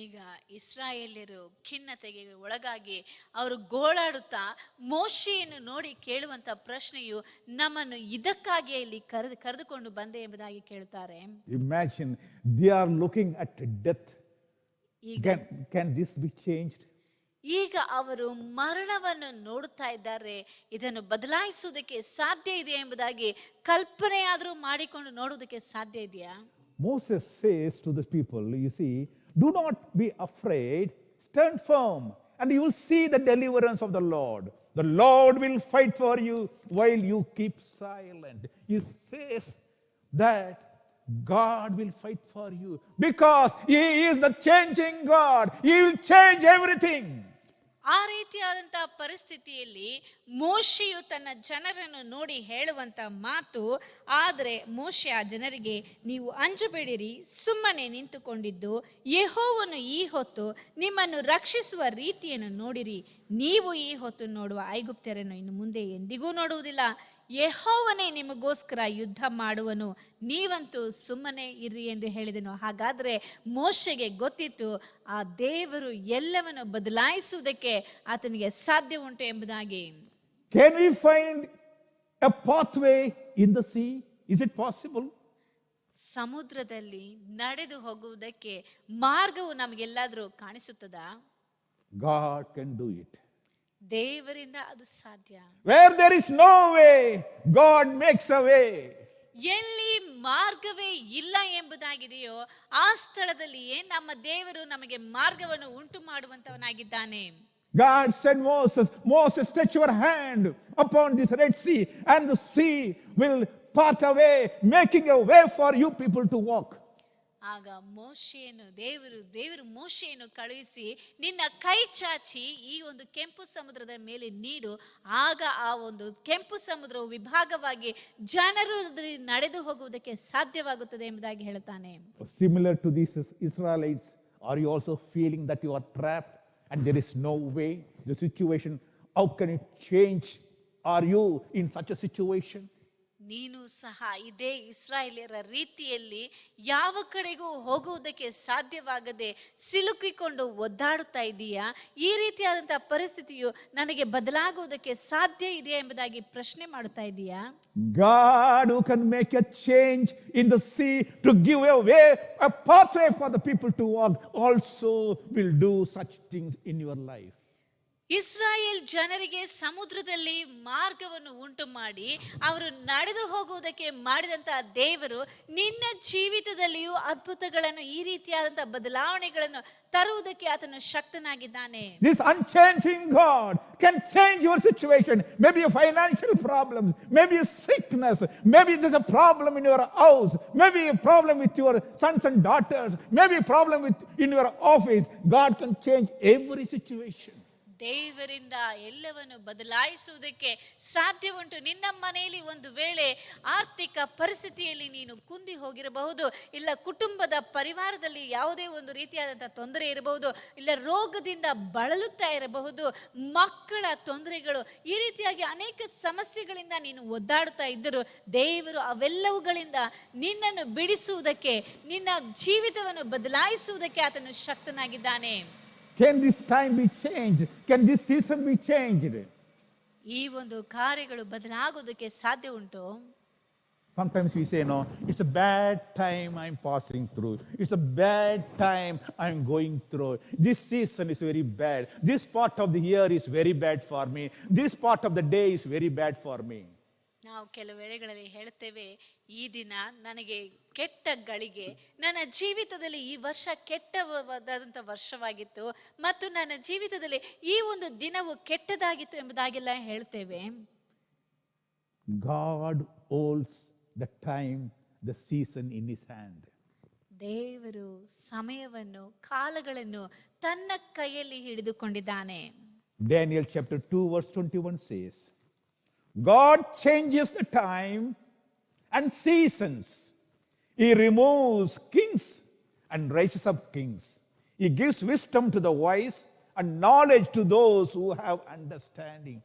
ಈಗ ಇಸ್ರಾಯೇಲ್ಯರು ಖಿನ್ನತೆಗೆ ಒಳಗಾಗಿ ಅವರು ಗೋಳಾಡುತ್ತಾ ಮೋಶೆಯನ್ನು ನೋಡಿ ಕೇಳುವಂತ ಪ್ರಶ್ನೆಯು, ನಮ್ಮನ್ನು ಇದಕ್ಕಾಗಿಯೇ ಇಲ್ಲಿ ಕರೆದುಕೊಂಡು ಬಂದೆ ಎಂಬುದಾಗಿ ಕೇಳುತ್ತಾರೆ. Imagine they are looking at death. Can this be changed? ಈಗ ಅವರು ಮರಣವನ್ನು ನೋಡುತ್ತಾ ಇದ್ದಾರೆ. ಇದನ್ನು ಬದಲಾಯಿಸುವುದಕ್ಕೆ ಸಾಧ್ಯ ಇದೆ ಎಂಬುದಾಗಿ ಕಲ್ಪನೆಯಾದರೂ ಮಾಡಿಕೊಂಡು ನೋಡುವುದಕ್ಕೆ ಸಾಧ್ಯ ಇದೆಯಾ? Moses says to the people, you see, do not be afraid, stand firm, and you will see the deliverance of the Lord. The Lord will fight for you while you keep silent. He says that God will fight for you because He is the changing God. He will change everything. ಆ ರೀತಿಯಾದಂತಹ ಪರಿಸ್ಥಿತಿಯಲ್ಲಿ ಮೋಶೆಯು ತನ್ನ ಜನರನ್ನು ನೋಡಿ ಹೇಳುವಂತ ಮಾತು, ಆದರೆ ಮೋಶೆ ಆ ಜನರಿಗೆ, ನೀವು ಅಂಜಬೇಡಿರಿ, ಸುಮ್ಮನೆ ನಿಂತುಕೊಂಡಿದ್ದು ಯೆಹೋವನು ಈ ಹೊತ್ತು ನಿಮ್ಮನ್ನು ರಕ್ಷಿಸುವ ರೀತಿಯನ್ನು ನೋಡಿರಿ. ನೀವು ಈ ಹೊತ್ತು ನೋಡುವ ಐಗುಪ್ತ್ಯರನ್ನು ಇನ್ನು ಮುಂದೆ ಎಂದಿಗೂ ನೋಡುವುದಿಲ್ಲ. ಯೆಹೋವನೇ ನಿಮಗೋಸ್ಕರ ಯುದ್ಧ ಮಾಡುವನು, ನೀವಂತೂ ಸುಮ್ಮನೆ ಇರ್ರಿ ಎಂದು ಹೇಳಿದನು. ಹಾಗಾದರೆ ಮೋಶೆಗೆ ಗೊತ್ತಿತ್ತು ಆ ದೇವರು ಎಲ್ಲವನ್ನು ಬದಲಾಯಿಸುವುದಕ್ಕೆ ಆತನಿಗೆ ಸಾಧ್ಯ ಉಂಟು ಎಂಬುದಾಗಿ. Can we find a pathway in the sea? Is it possible? ಸಮುದ್ರದಲ್ಲಿ ನಡೆದು ಹೋಗುವುದಕ್ಕೆ ಮಾರ್ಗವು ನಮಗೆಲ್ಲಾದರೂ ಕಾಣಿಸುತ್ತದಾ? God can do it. ದೇವರಿಂದ ಅದು ಸಾಧ್ಯ. Where there is no way, God makes a way. ಎಲ್ಲಿ ಮಾರ್ಗವೇ ಇಲ್ಲ ಎಂಬುದಾಗಿದೆಯೋ ಆ ಸ್ಥಳದಲ್ಲಿಯೇ ನಮ್ಮ ದೇವರು ನಮಗೆ ಮಾರ್ಗವನ್ನು ಉಂಟು ಮಾಡುವಂತವನಾಗಿದ್ದಾನೆ. God said Moses, stretch your hand upon this Red Sea, and the sea will part away, making a way for you people to walk. ಆಗ ದೇವರು ಮೋಶೆಯನ್ನು ಕಳುಹಿಸಿ, ನಿನ್ನ ಕೈ ಚಾಚಿ ಈ ಒಂದು ಕೆಂಪು ಸಮುದ್ರದ ಮೇಲೆ ನೀಡು, ಆಗ ಆ ಒಂದು ಕೆಂಪು ಸಮುದ್ರವು ವಿಭಾಗವಾಗಿ ಜನರು ನಡೆದು ಹೋಗುವುದಕ್ಕೆ ಸಾಧ್ಯವಾಗುತ್ತದೆ ಎಂಬುದಾಗಿ ಹೇಳುತ್ತಾನೆ. Similar to these Israelites, are you also feeling that you are trapped and there is no way? The situation, how can it change? Are you in such a situation? ನೀನು ಸಹ ಇದೇ ಇಸ್ರಾಯೇಲ್ಯರ ರೀತಿಯಲ್ಲಿ ಯಾವ ಕಡೆಗೂ ಹೋಗುವುದಕ್ಕೆ ಸಾಧ್ಯವಾಗದೆ ಸಿಲುಕಿಕೊಂಡು ಒದ್ದಾಡುತ್ತಾ ಇದೀಯಾ? ಈ ರೀತಿಯಾದಂತಹ ಪರಿಸ್ಥಿತಿಯು ನನಗೆ ಬದಲಾಗುವುದಕ್ಕೆ ಸಾಧ್ಯ ಇದೆಯಾ ಎಂಬುದಾಗಿ ಪ್ರಶ್ನೆ ಮಾಡುತ್ತಾ ಇದೀಯಾ? God who can make a change in the sea to give a way, a pathway for the people to walk, also will do such things in your life. Israel ಜನರಿಗೆ ಸಮುದ್ರದಲ್ಲಿ ಮಾರ್ಗವನ್ನು ಉಂಟು ಮಾಡಿ ಅವರು ನಡೆದು ಹೋಗುವುದಕ್ಕೆ ಮಾಡಿದಂತಹ ದೇವರು ನಿನ್ನ ಜೀವಿತದಲ್ಲಿಯೂ ಅದ್ಭುತಗಳನ್ನು, ಈ ರೀತಿಯಾದಂತಹ ಬದಲಾವಣೆಗಳನ್ನು ತರುವುದಕ್ಕೆ ಆತನು ಶಕ್ತನಾಗಿದ್ದಾನೆ. This unchanging God can change your situation. Maybe a financial problems, maybe a sickness, maybe there's a problem in your house, maybe a problem with your sons and daughters, maybe a problem in your office. God can change every situation. ದೇವರಿಂದ ಎಲ್ಲವನ್ನು ಬದಲಾಯಿಸುವುದಕ್ಕೆ ಸಾಧ್ಯ ಉಂಟು. ನಿನ್ನ ಮನೆಯಲ್ಲಿ ಒಂದು ವೇಳೆ ಆರ್ಥಿಕ ಪರಿಸ್ಥಿತಿಯಲ್ಲಿ ನೀನು ಕುಂದಿ ಹೋಗಿರಬಹುದು, ಇಲ್ಲ ಕುಟುಂಬದ ಪರಿವಾರದಲ್ಲಿ ಯಾವುದೇ ಒಂದು ರೀತಿಯಾದಂತಹ ತೊಂದರೆ ಇರಬಹುದು, ಇಲ್ಲ ರೋಗದಿಂದ ಬಳಲುತ್ತಾ ಇರಬಹುದು, ಮಕ್ಕಳ ತೊಂದರೆಗಳು, ಈ ರೀತಿಯಾಗಿ ಅನೇಕ ಸಮಸ್ಯೆಗಳಿಂದ ನೀನು ಒದ್ದಾಡುತ್ತಾ ಇದ್ದರು ದೇವರು ಅವೆಲ್ಲವುಗಳಿಂದ ನಿನ್ನನ್ನು ಬಿಡಿಸುವುದಕ್ಕೆ, ನಿನ್ನ ಜೀವಿತವನ್ನು ಬದಲಾಯಿಸುವುದಕ್ಕೆ ಆತನು ಶಕ್ತನಾಗಿದ್ದಾನೆ. Can this time be changed? Can this season be changed? ಈ ಒಂದು ಕಾರ್ಯಗಳು ಬದಲಾಗುವುದಕ್ಕೆ ಸಾಧ್ಯ ಉಂಟು. Sometimes we say, no, it's a bad time I'm passing through. It's a bad time I'm going through. This season is very bad. This part of the year is very bad for me. This part of the day is very bad for me. ನಾವು ಕೆಲವು ವೇಳೆಗಳಲ್ಲಿ ಹೇಳುತ್ತೇವೆ, ಈ ದಿನ ನನಗೆ ಕೆಟ್ಟ ಗಳಿಗೆ, ನನ್ನ ಜೀವಿತದಲ್ಲಿ ಈ ವರ್ಷ ಕೆಟ್ಟವಾದಂಥ ವರ್ಷವಾಗಿತ್ತು ಮತ್ತು ನನ್ನ ಜೀವಿತದಲ್ಲಿ ಈ ಒಂದು ದಿನವು ಕೆಟ್ಟದಾಗಿತ್ತು ಎಂಬುದಾಗೆಲ್ಲ ಹೇಳ್ತೇವೆ. God holds the time, the season in his hand. ದೇವರು ಸಮಯವನ್ನು, ಕಾಲಗಳನ್ನು ತನ್ನ ಕೈಯಲ್ಲಿ ಹಿಡಿದುಕೊಂಡಿದ್ದಾನೆ. Daniel chapter 2 verse 21 says, God changes the time and seasons. He removes kings and raises up kings. He gives wisdom to the wise and knowledge to those who have understanding.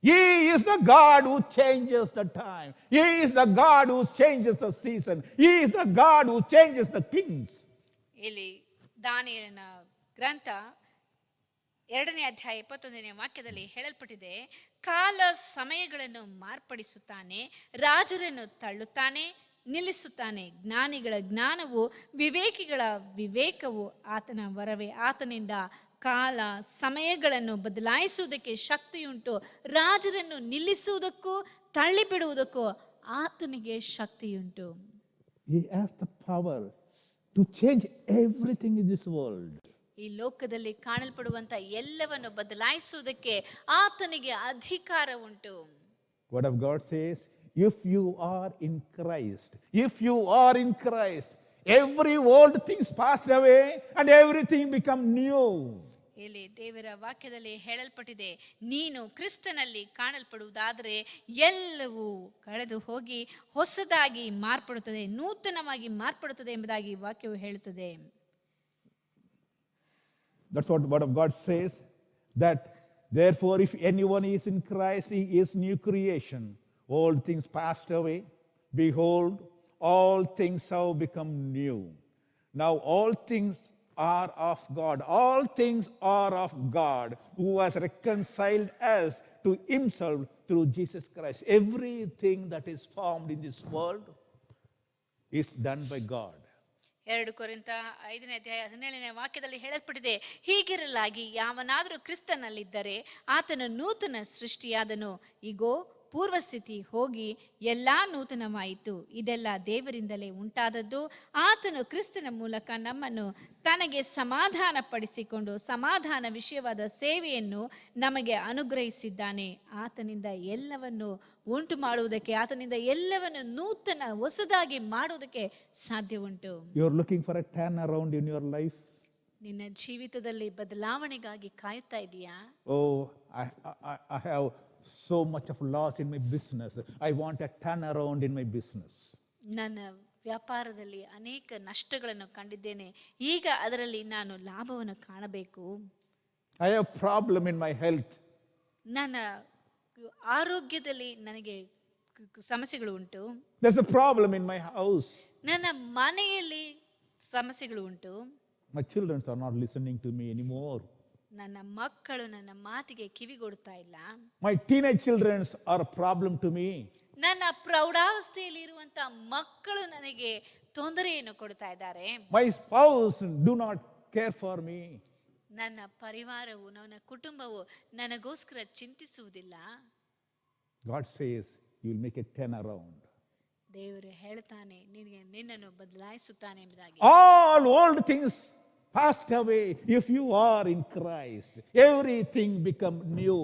He is the God who changes the time. He is the God who changes the season. He is the God who changes the kings. ಇಲ್ಲಿ ದಾನಿಯೇಲನ ಗ್ರಂಥ 2ನೇ ಅಧ್ಯಾಯ 21ನೇ ವಾಕ್ಯದಲ್ಲಿ ಹೇಳಲ್ಪಟ್ಟಿದೆ, ಕಾಲ ಸಮಯಗಳನ್ನು ಮಾರ್ಪಡಿಸುತ್ತಾನೆ, ರಾಜರನ್ನು ತಳ್ಳುತ್ತಾನೆ, ನಿಲ್ಲಿಸುತ್ತಾನೆ. ಜ್ಞಾನಿಗಳ ಜ್ಞಾನವು, ವಿವೇಕಿಗಳ ವಿವೇಕವು ಆತನ ವರವೇ. ಆತನಿಂದ ಕಾಲ ಸಮಯಗಳನ್ನು ಬದಲಾಯಿಸುವುದಕ್ಕೆ ಶಕ್ತಿಯುಂಟು. ರಾಜರನ್ನು ನಿಲ್ಲಿಸುವುದಕ್ಕೂ ತಳ್ಳಿಬಿಡುವುದಕ್ಕೂ ಆತನಿಗೆ ಶಕ್ತಿಯುಂಟು. He has the power to change everything in this world. ಈ ಲೋಕದಲ್ಲಿ ಕಾಣಲ್ಪಡುವಂತ ಎಲ್ಲವನ್ನು ಬದಲಾಯಿಸುವುದಕ್ಕೆ ಆತನಿಗೆ ಅಧಿಕಾರ ಉಂಟು. Word of God says, if you are in Christ, if you are in Christ, every old things pass away and everything become new. ಇಲ್ಲಿ ದೇವರ ವಾಕ್ಯದಲ್ಲಿ ಹೇಳಲ್ಪಟ್ಟಿದೆ, ನೀನು ಕ್ರಿಸ್ತನಲ್ಲಿ ಕಾಣಲ್ಪಡುವುದಾದರೆ ಎಲ್ಲವೂ ಕಳೆದು ಹೋಗಿ ಹೊಸದಾಗಿ ಮಾರ್ಪಡುತ್ತದೆ, ನೂತನವಾಗಿ ಮಾರ್ಪಡುತ್ತದೆ ಎಂಬುದಾಗಿ ವಾಕ್ಯವು ಹೇಳುತ್ತದೆ. That's what the word of God says, that Therefore, if anyone is in Christ, he is new creation. All things passed away. Behold, all things have become new. Now all things are of God. All things are of God, who has reconciled us to himself through Jesus Christ. Everything that is formed in this world is done by God. 2 ಕೊರಿಂಥ 5ನೇ ಅಧ್ಯಾಯ 17ನೇ ವಾಕ್ಯದಲ್ಲಿ ಹೇಳಲ್ಪಟ್ಟಿದೆ, ಹೀಗಿರಲಾಗಿ ಯಾವನಾದರೂ ಕ್ರಿಸ್ತನಲ್ಲಿದ್ದರೆ ಆತನು ನೂತನ ಸೃಷ್ಟಿಯಾದನು. ಈಗೋ ಪೂರ್ವಸ್ಥಿತಿ ಹೋಗಿ ಎಲ್ಲಾ ನೂತನವಾಯಿತು. ಇದೆಲ್ಲ ದೇವರಿಂದಲೇ ಉಂಟಾದದ್ದು. ಆತನು ಕ್ರಿಸ್ತನ ಮೂಲಕ ನಮ್ಮನ್ನು ತನಗೆ ಸಮಾಧಾನ ಪಡಿಸಿಕೊಂಡು ಸಮಾಧಾನ ವಿಷಯವಾದ ಸೇವೆಯನ್ನು ನಮಗೆ ಅನುಗ್ರಹಿಸಿದ್ದಾನೆ. ಆತನಿಂದ ಎಲ್ಲವನ್ನು ಉಂಟು ಮಾಡುವುದಕ್ಕೆ, ಆತನಿಂದ ಎಲ್ಲವನ್ನು ನೂತನ ಹೊಸದಾಗಿ ಮಾಡುವುದಕ್ಕೆ ಸಾಧ್ಯ ಉಂಟು. You are looking for a turn around in your life. ನಿನ್ನ ಜೀವಿತದಲ್ಲಿ ಬದಲಾವಣೆಗಾಗಿ ಕಾಯುತ್ತಾ ಇದೆಯಾ? Oh, I have so much of loss in my business. I want a turnaround in my business. ನನ್ನ ವ್ಯಾಪಾರದಲ್ಲಿ ಅನೇಕ ನಷ್ಟಗಳನ್ನು ಕಂಡಿದ್ದೇನೆ, ಈಗ ಅದರಲ್ಲಿ ನಾನು ಲಾಭವನ್ನು ಕಾಣಬೇಕು. I have problem in my health. ನನ್ನ ಆರೋಗ್ಯದಲ್ಲಿ ನನಗೆ ಸಮಸ್ಯೆಗಳು ಉಂಟು. There's a problem in my house. ನನ್ನ ಮನೆಯಲ್ಲಿ ಸಮಸ್ಯೆಗಳು ಉಂಟು. My children are not listening to me anymore. ನನ್ನ ಮಕ್ಕಳು ನನ್ನ ಮಾತಿಗೆ ಕಿವಿಗೊಡ್ತಾ ಇಲ್ಲ. My teenage children are a problem to me. ನನ್ನ ಪ್ರೌಢಾವಸ್ಥೆಯಲ್ಲಿ ಇರುವಂತ ಮಕ್ಕಳು ನನಗೆ ತೊಂದರೆಯನ್ನು ಕೊಡ್ತಾ ಇದ್ದಾರೆ. My spouse do not care for me. ನನ್ನ ಪರಿವಾರವು, ನನ್ನ ಕುಟುಂಬವು ನನಗೋಸ್ಕರ ಚಿಂತಿಸುವುದಿಲ್ಲ. God says you will make a turnaround. ದೇವರು ಹೇಳ್ತಾನೆ, ನಿನ್ನನ್ನು ಬದಲಾಯಿಸುತ್ತಾನೆ ಎಂಬುದಾಗಿ. All old things passed away. If you are in Christ, everything become new.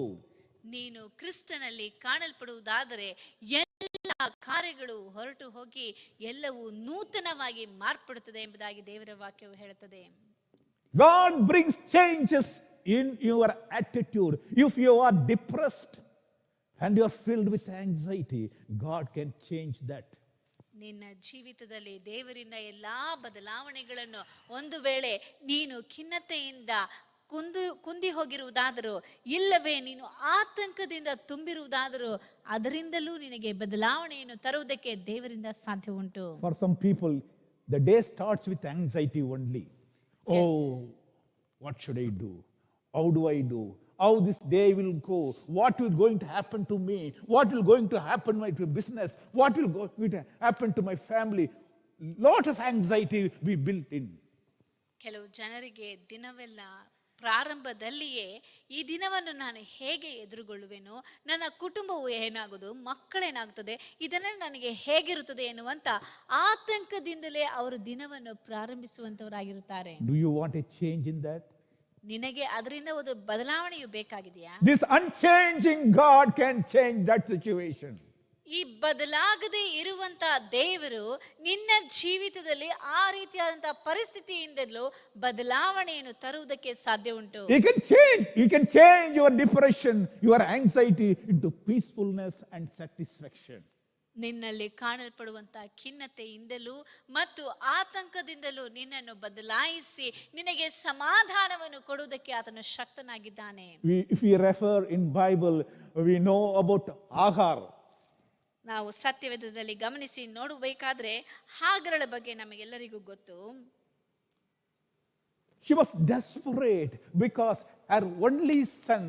ನೀನು ಕ್ರಿಸ್ತನಲ್ಲಿ ಕಾಣಲ್ಪಡುವುದಾದರೆ ಎಲ್ಲ ಕಾರ್ಯಗಳು ಹೊರಟು ಹೋಗಿ ಎಲ್ಲವೂ ನೂತನವಾಗಿ ಮಾರ್ಪಡುತ್ತದೆ ಎಂಬುದಾಗಿ ದೇವರ ವಾಕ್ಯವು ಹೇಳುತ್ತದೆ. God brings changes in your attitude. If you are depressed and you are filled with anxiety, God can change that. ನಿನ್ನ ಜೀವಿತದಲ್ಲಿ ದೇವರಿಂದ ಎಲ್ಲಾ ಬದಲಾವಣೆಗಳನ್ನು, ಒಂದು ವೇಳೆ ನೀನು ಖಿನ್ನತೆಯಿಂದ ಕುಂದಿ ಹೋಗಿರುವುದಾದರೂ, ಇಲ್ಲವೇ ನೀನು ಆತಂಕದಿಂದ ತುಂಬಿರುವುದಾದರೂ, ಅದರಿಂದಲೂ ನಿನಗೆ ಬದಲಾವಣೆಯನ್ನು ತರುವುದಕ್ಕೆ ದೇವರಿಂದ ಸಾಧ್ಯ ಉಂಟು. For some people, the day starts with anxiety only. Oh, what should I do? How do I do? How this day will go? What will going to happen to me? What will going to happen to my business? What will going to happen to my family? Lot of anxiety we built in. ಕೆಲವು ಜನರಿಗೆ ದಿನವೆಲ್ಲ ಪ್ರಾರಂಭದಲ್ಲಿಯೇ ಈ ದಿನವನ್ನು ನಾನು ಹೇಗೆ ಎದುರುಗೊಳ್ಳುವೆನೋ, ನನ್ನ ಕುಟುಂಬವು ಏನಾಗುವುದು, ಮಕ್ಕಳೇನಾಗುತ್ತದೆ, ಇದನ್ನೇ ನನಗೆ ಹೇಗಿರುತ್ತದೆ ಎನ್ನುವಂತ ಆತಂಕದಿಂದಲೇ ಅವರು ದಿನವನ್ನು ಪ್ರಾರಂಭಿಸುವಂತವರಾಗಿರುತ್ತಾರೆ. Do you want a change in that? ನಿನಗೆ ಅದರಿಂದ ಒಂದು ಬದಲಾವಣೆಯು ಬೇಕಾಗಿದೆಯಾ? This unchanging God can change that situation. ಈ ಬದಲಾಗದೆ ಇರುವಂತ ದೇವರು ನಿನ್ನ ಜೀವಿತದಲ್ಲಿ ಆ ರೀತಿಯಾದಂತಹ ಪರಿಸ್ಥಿತಿಯಿಂದಲೂ ಬದಲಾವಣೆಯನ್ನು ತರುವುದಕ್ಕೆ ಸಾಧ್ಯ ಉಂಟು. You can change your depression, your anxiety into peacefulness and satisfaction. ನಿನ್ನಲ್ಲಿ ಕಾಣಲ್ಪಡುವಂತಹ ಖಿನ್ನತೆಯಿಂದಲೂ ಮತ್ತು ಆತಂಕದಿಂದಲೂ ನಿನ್ನನ್ನು ಬದಲಾಯಿಸಿ ನಿನಗೆ ಸಮಾಧಾನವನ್ನು ಕೊಡುವುದಕ್ಕೆ ಆತನು ಶಕ್ತನಾಗಿದ್ದಾನೆ. If we refer in Bible, we know about Agar. ನಾವು ಸತ್ಯವೇದದಲ್ಲಿ ಗಮನಿಸಿ ನೋಡಬೇಕಾದ್ರೆ ಹಾಗರಳ ಬಗ್ಗೆ ನಮಗೆಲ್ಲರಿಗೂ ಗೊತ್ತು. She was desperate because her only son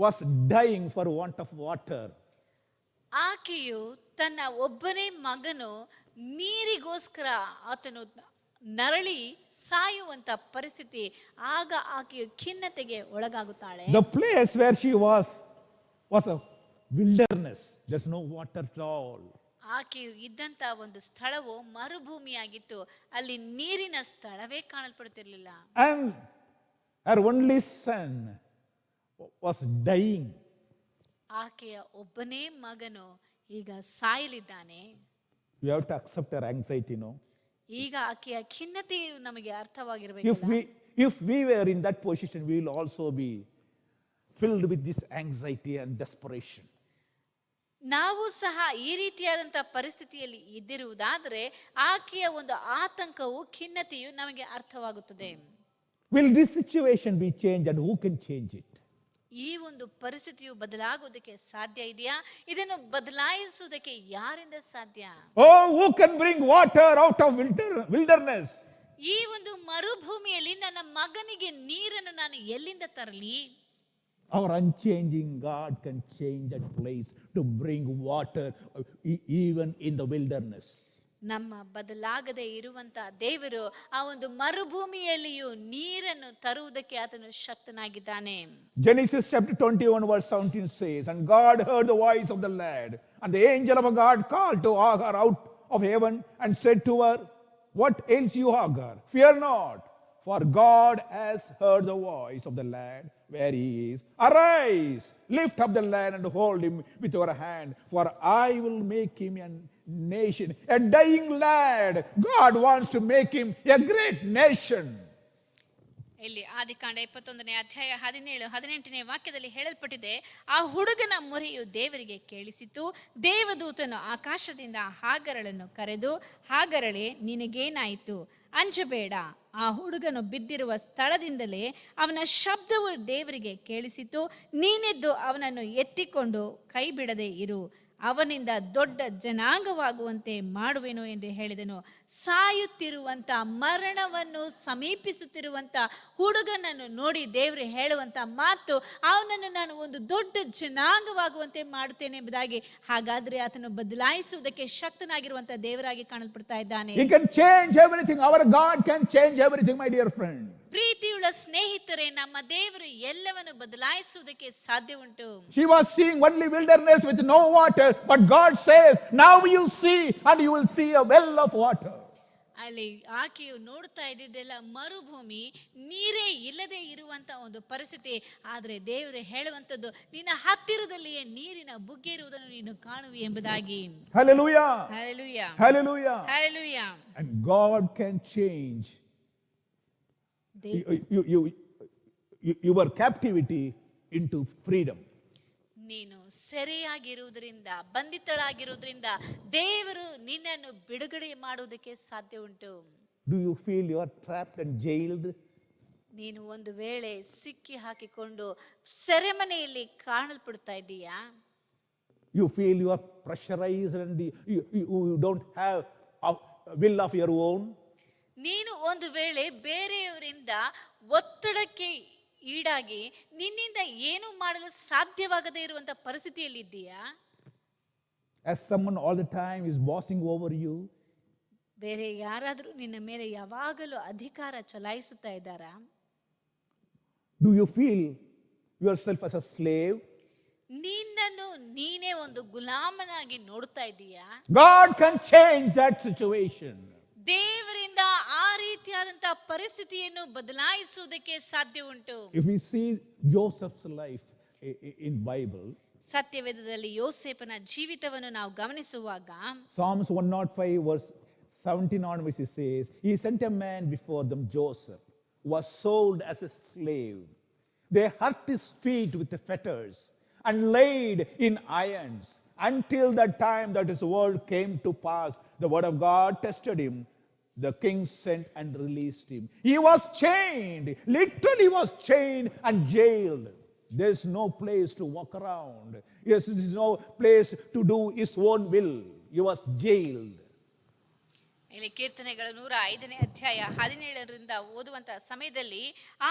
was dying for want of water. ಆಕೆಯು ತನ್ನ ಒಬ್ಬನೇ ಮಗನು ನೀರಿಗೋಸ್ಕರ ಆತನು ನರಳಿ ಸಾಯುವಂತ ಪರಿಸ್ಥಿತಿ, ಆಗ ಆಕೆಯು ಖಿನ್ನತೆಗೆ ಒಳಗಾಗುತ್ತಾಳೆ. The place where she was a wilderness. There's no water at all. ಆಕೆಯು ಇದ್ದಂತ ಒಂದು ಸ್ಥಳವು ಮರುಭೂಮಿಯಾಗಿತ್ತು, ಅಲ್ಲಿ ನೀರಿನ ಸ್ಥಳವೇ ಕಾಣಲ್ಪಡುತ್ತಿರಲಿಲ್ಲ. And her only son was dying. ಆಕೆಯ ಒಬ್ಬನೇ ಮಗನು ಈಗ ಸಾಯಲಿದ್ದಾನೆ. We have to accept her anxiety, no? ಈಗ ಆಕೆಯ ಖಿನ್ನತೆಯು ನಮಗೆ ಅರ್ಥವಾಗಿರಬೇಕು. If we were in that position, we will also be filled with this anxiety and desperation. ನಾವು ಸಹ ಈ ರೀತಿಯಾದಂತ ಪರಿಸ್ಥಿತಿಯಲ್ಲಿ ಇದ್ದಿರುವುದಾದರೆ ಆಕೆಯ ಒಂದು ಆತಂಕವು, ಖಿನ್ನತೆಯು ನಮಗೆ ಅರ್ಥವಾಗುತ್ತದೆ. Will this situation be changed, and who can change it? ಈ ಒಂದು ಪರಿಸ್ಥಿತಿಯು ಬದಲಾಗೋದಕ್ಕೆ ಸಾಧ್ಯ ಇದೆಯಾ? ಇದನ್ನು ಬದಲಾಯಿಸುವುದಕ್ಕೆ ಯಾರಿಂದ ಸಾಧ್ಯ? Oh, who can bring water out of wilderness? ಈ ಒಂದು ಮರುಭೂಮಿಯಲ್ಲಿ ನನ್ನ ಮಗನಿಗೆ ನೀರನ್ನು ನಾನು ಎಲ್ಲಿಂದ ತರಲಿ? Our unchanging God can change that place to bring water even in the wilderness. ನಮ್ಮ ಬದಲಾಗದೆ ಇರುವಂತ ದೇವರು ಆ ಒಂದು ಮರುಭೂಮಿಯಲ್ಲಿಯೂ ನೀರನ್ನು ತರುವುದಕ್ಕೆ ಆತನು ಶಕ್ತನಾಗಿದ್ದಾನೆ. Genesis chapter 21 verse 17 says, and God heard the voice of the lad, and the angel of God called to Hagar out of heaven and said to her, what ails you, Hagar? Fear not, for God has heard the voice of the lad where he is. Arise, lift up the lad and hold him with your hand, for I will make him a nation, a dying lad. God wants to make him a great nation. ಇಲ್ಲಿ ಆದಿಕಾಂಡ 21ನೇ ಅಧ್ಯಾಯ 17-18ನೇ ವಾಕ್ಯದಲ್ಲಿ ಹೇಳಲ್ಪಟ್ಟಿದೆ, ಆ ಹುಡುಗನ ಮೊರೆಯು ದೇವರಿಗೆ ಕೇಳಿಸಿತು. ದೇವದೂತನು ಆಕಾಶದಿಂದ ಹಾಗರಳನ್ನು ಕರೆದು, ಹಾಗರಳೆ ನಿನಗೇನಾಯಿತು? ಅಂಜಬೇಡ. ಆ ಹುಡುಗನು ಬಿದ್ದಿರುವ ಸ್ಥಳದಿಂದಲೇ ಅವನ ಶಬ್ದವು ದೇವರಿಗೆ ಕೇಳಿಸಿತು. ನೀನೆದ್ದು ಅವನನ್ನು ಎತ್ತಿಕೊಂಡು ಕೈ ಬಿಡದೆ ಇರು, ಅವನಿಂದ ದೊಡ್ಡ ಜನಾಂಗವಾಗುವಂತೆ ಮಾಡುವೆನು ಎಂದು ಹೇಳಿದನು. ಸಾಯುತ್ತಿರುವಂತ, ಮರಣವನ್ನು ಸಮೀಪಿಸುತ್ತಿರುವಂತ ಹುಡುಗನನ್ನು ನೋಡಿ ದೇವರು ಹೇಳುವಂತ ಮಾತು, ಅವನನ್ನು ನಾನು ಒಂದು ದೊಡ್ಡ ಜನಾಂಗವಾಗುವಂತೆ ಮಾಡುತ್ತೇನೆ ಎಂಬುದಾಗಿ. ಹಾಗಾದ್ರೆ ಆತನು ಬದಲಾಯಿಸುವುದಕ್ಕೆ ಶಕ್ತನಾಗಿರುವಂತ ದೇವರಾಗಿ ಕಾಣಲ್ಪಡ್ತಾ ಇದ್ದಾನೆ. He can change everything. Our God can change everything, my dear friend. ಪ್ರೀತಿಯುಳ್ಳ ಸ್ನೇಹಿತರೆ, ನಮ್ಮ ದೇವರು ಎಲ್ಲವನ್ನು ಬದಲಾಯಿಸುವುದಕ್ಕೆ ಸಾಧ್ಯ ಉಂಟು. She was seeing only wilderness with no water, but God says, now you see, and you will see a well of water. ಅಲ್ಲಿ ಆಕೆಯು ನೋಡ್ತಾ ಇದ್ದಿದ್ದೆಲ್ಲ ಮರುಭೂಮಿ, ನೀರೇ ಇಲ್ಲದೆ ಇರುವಂತ ಒಂದು ಪರಿಸ್ಥಿತಿ. ಆದ್ರೆ ದೇವರು ಹೇಳುವಂತದ್ದು, ನಿನ್ನ ಹತ್ತಿರದಲ್ಲಿಯೇ ನೀರಿನ ಬುಗ್ಗೆ ಇರುವುದನ್ನು ನೀನು ಕಾಣುವಿ ಎಂಬುದಾಗಿ. Hallelujah. Hallelujah. Hallelujah. Hallelujah. And God can change your captivity into freedom. ನೀನು ಸೆರೆಯಾಗಿರುವುದರಿಂದ, ಬಂಧಿತಳಾಗಿರುವುದರಿಂದ ದೇವರು ನಿನ್ನನ್ನು ಬಿಡುಗಡೆ ಮಾಡುವುದಕ್ಕೆ ಸಾಧ್ಯ ಉಂಟು. Do you feel you are trapped and jailed? ನೀನು ಒಂದು ವೇಳೆ ಸಿಕ್ಕಿ ಹಾಕಿಕೊಂಡು ಸೆರೆಮನೆಯಲ್ಲಿ ಕಾಣಲ್ಪಡ್ತಾ ಇದ್ದೀಯಾ? You feel you are pressurized and you don't have a will of your own? ನೀನು ಒಂದು ವೇಳೆ ಬೇರೆಯವರಿಂದ ಒತ್ತಡಕ್ಕೆ ಈಡಾಗಿ ನಿನ್ನಿಂದ ಏನು ಮಾಡಲು ಸಾಧ್ಯವಾಗದೇ ಇರುವಂತ ಪರಿಸ್ಥಿತಿಯಲ್ಲಿ ಇದ್ದೀಯಾ? As someone all the time is bossing over you? ಬೇರೆ ಯಾರಾದರೂ ನಿನ್ನ ಮೇಲೆ ಯಾವಾಗಲೂ ಅಧಿಕಾರ ಚಲಾಯಿಸುತ್ತಾ ಇದ್ದಾರಾ? Do you feel yourself as a slave? ನಿನ್ನನ್ನು ನೀನೇ ಒಂದು ಗುಲಾಮನಾಗಿ ನೋಡ್ತಾ ಇದ್ದೀಯಾ? God can change that situation. ದೇವರಿಂದ ಆ ರೀತಿಯಾದಂತಹ ಪರಿಸ್ಥಿತಿಯನ್ನು ಬದಲಾಯಿಸುವುದಕ್ಕೆ ಸಾಧ್ಯ ಉಂಟು. If we see Joseph's life in Bible, ಸತ್ಯವೇದದಲ್ಲಿ ಯೋಸೇಫನ ಜೀವಿತವನ್ನು ನಾವು ಗಮನಿಸುವಾಗ, Psalms 105 verse 17 onwards it says, he sent a man before them, Joseph, who was sold as a slave. They hurt his feet with the fetters and laid in irons until the time that his word came to pass. The word of God tested him. The king sent and released him. He was chained, literally was chained and jailed. There's no place to walk around. Yes, there's no place to do his own will. He was jailed. ಇಲ್ಲಿ ಕೀರ್ತನೆಗಳು 105ನೇ ಅಧ್ಯಾಯ 17ರಿಂದ ಓದುವಂತಹ ಸಮಯದಲ್ಲಿ,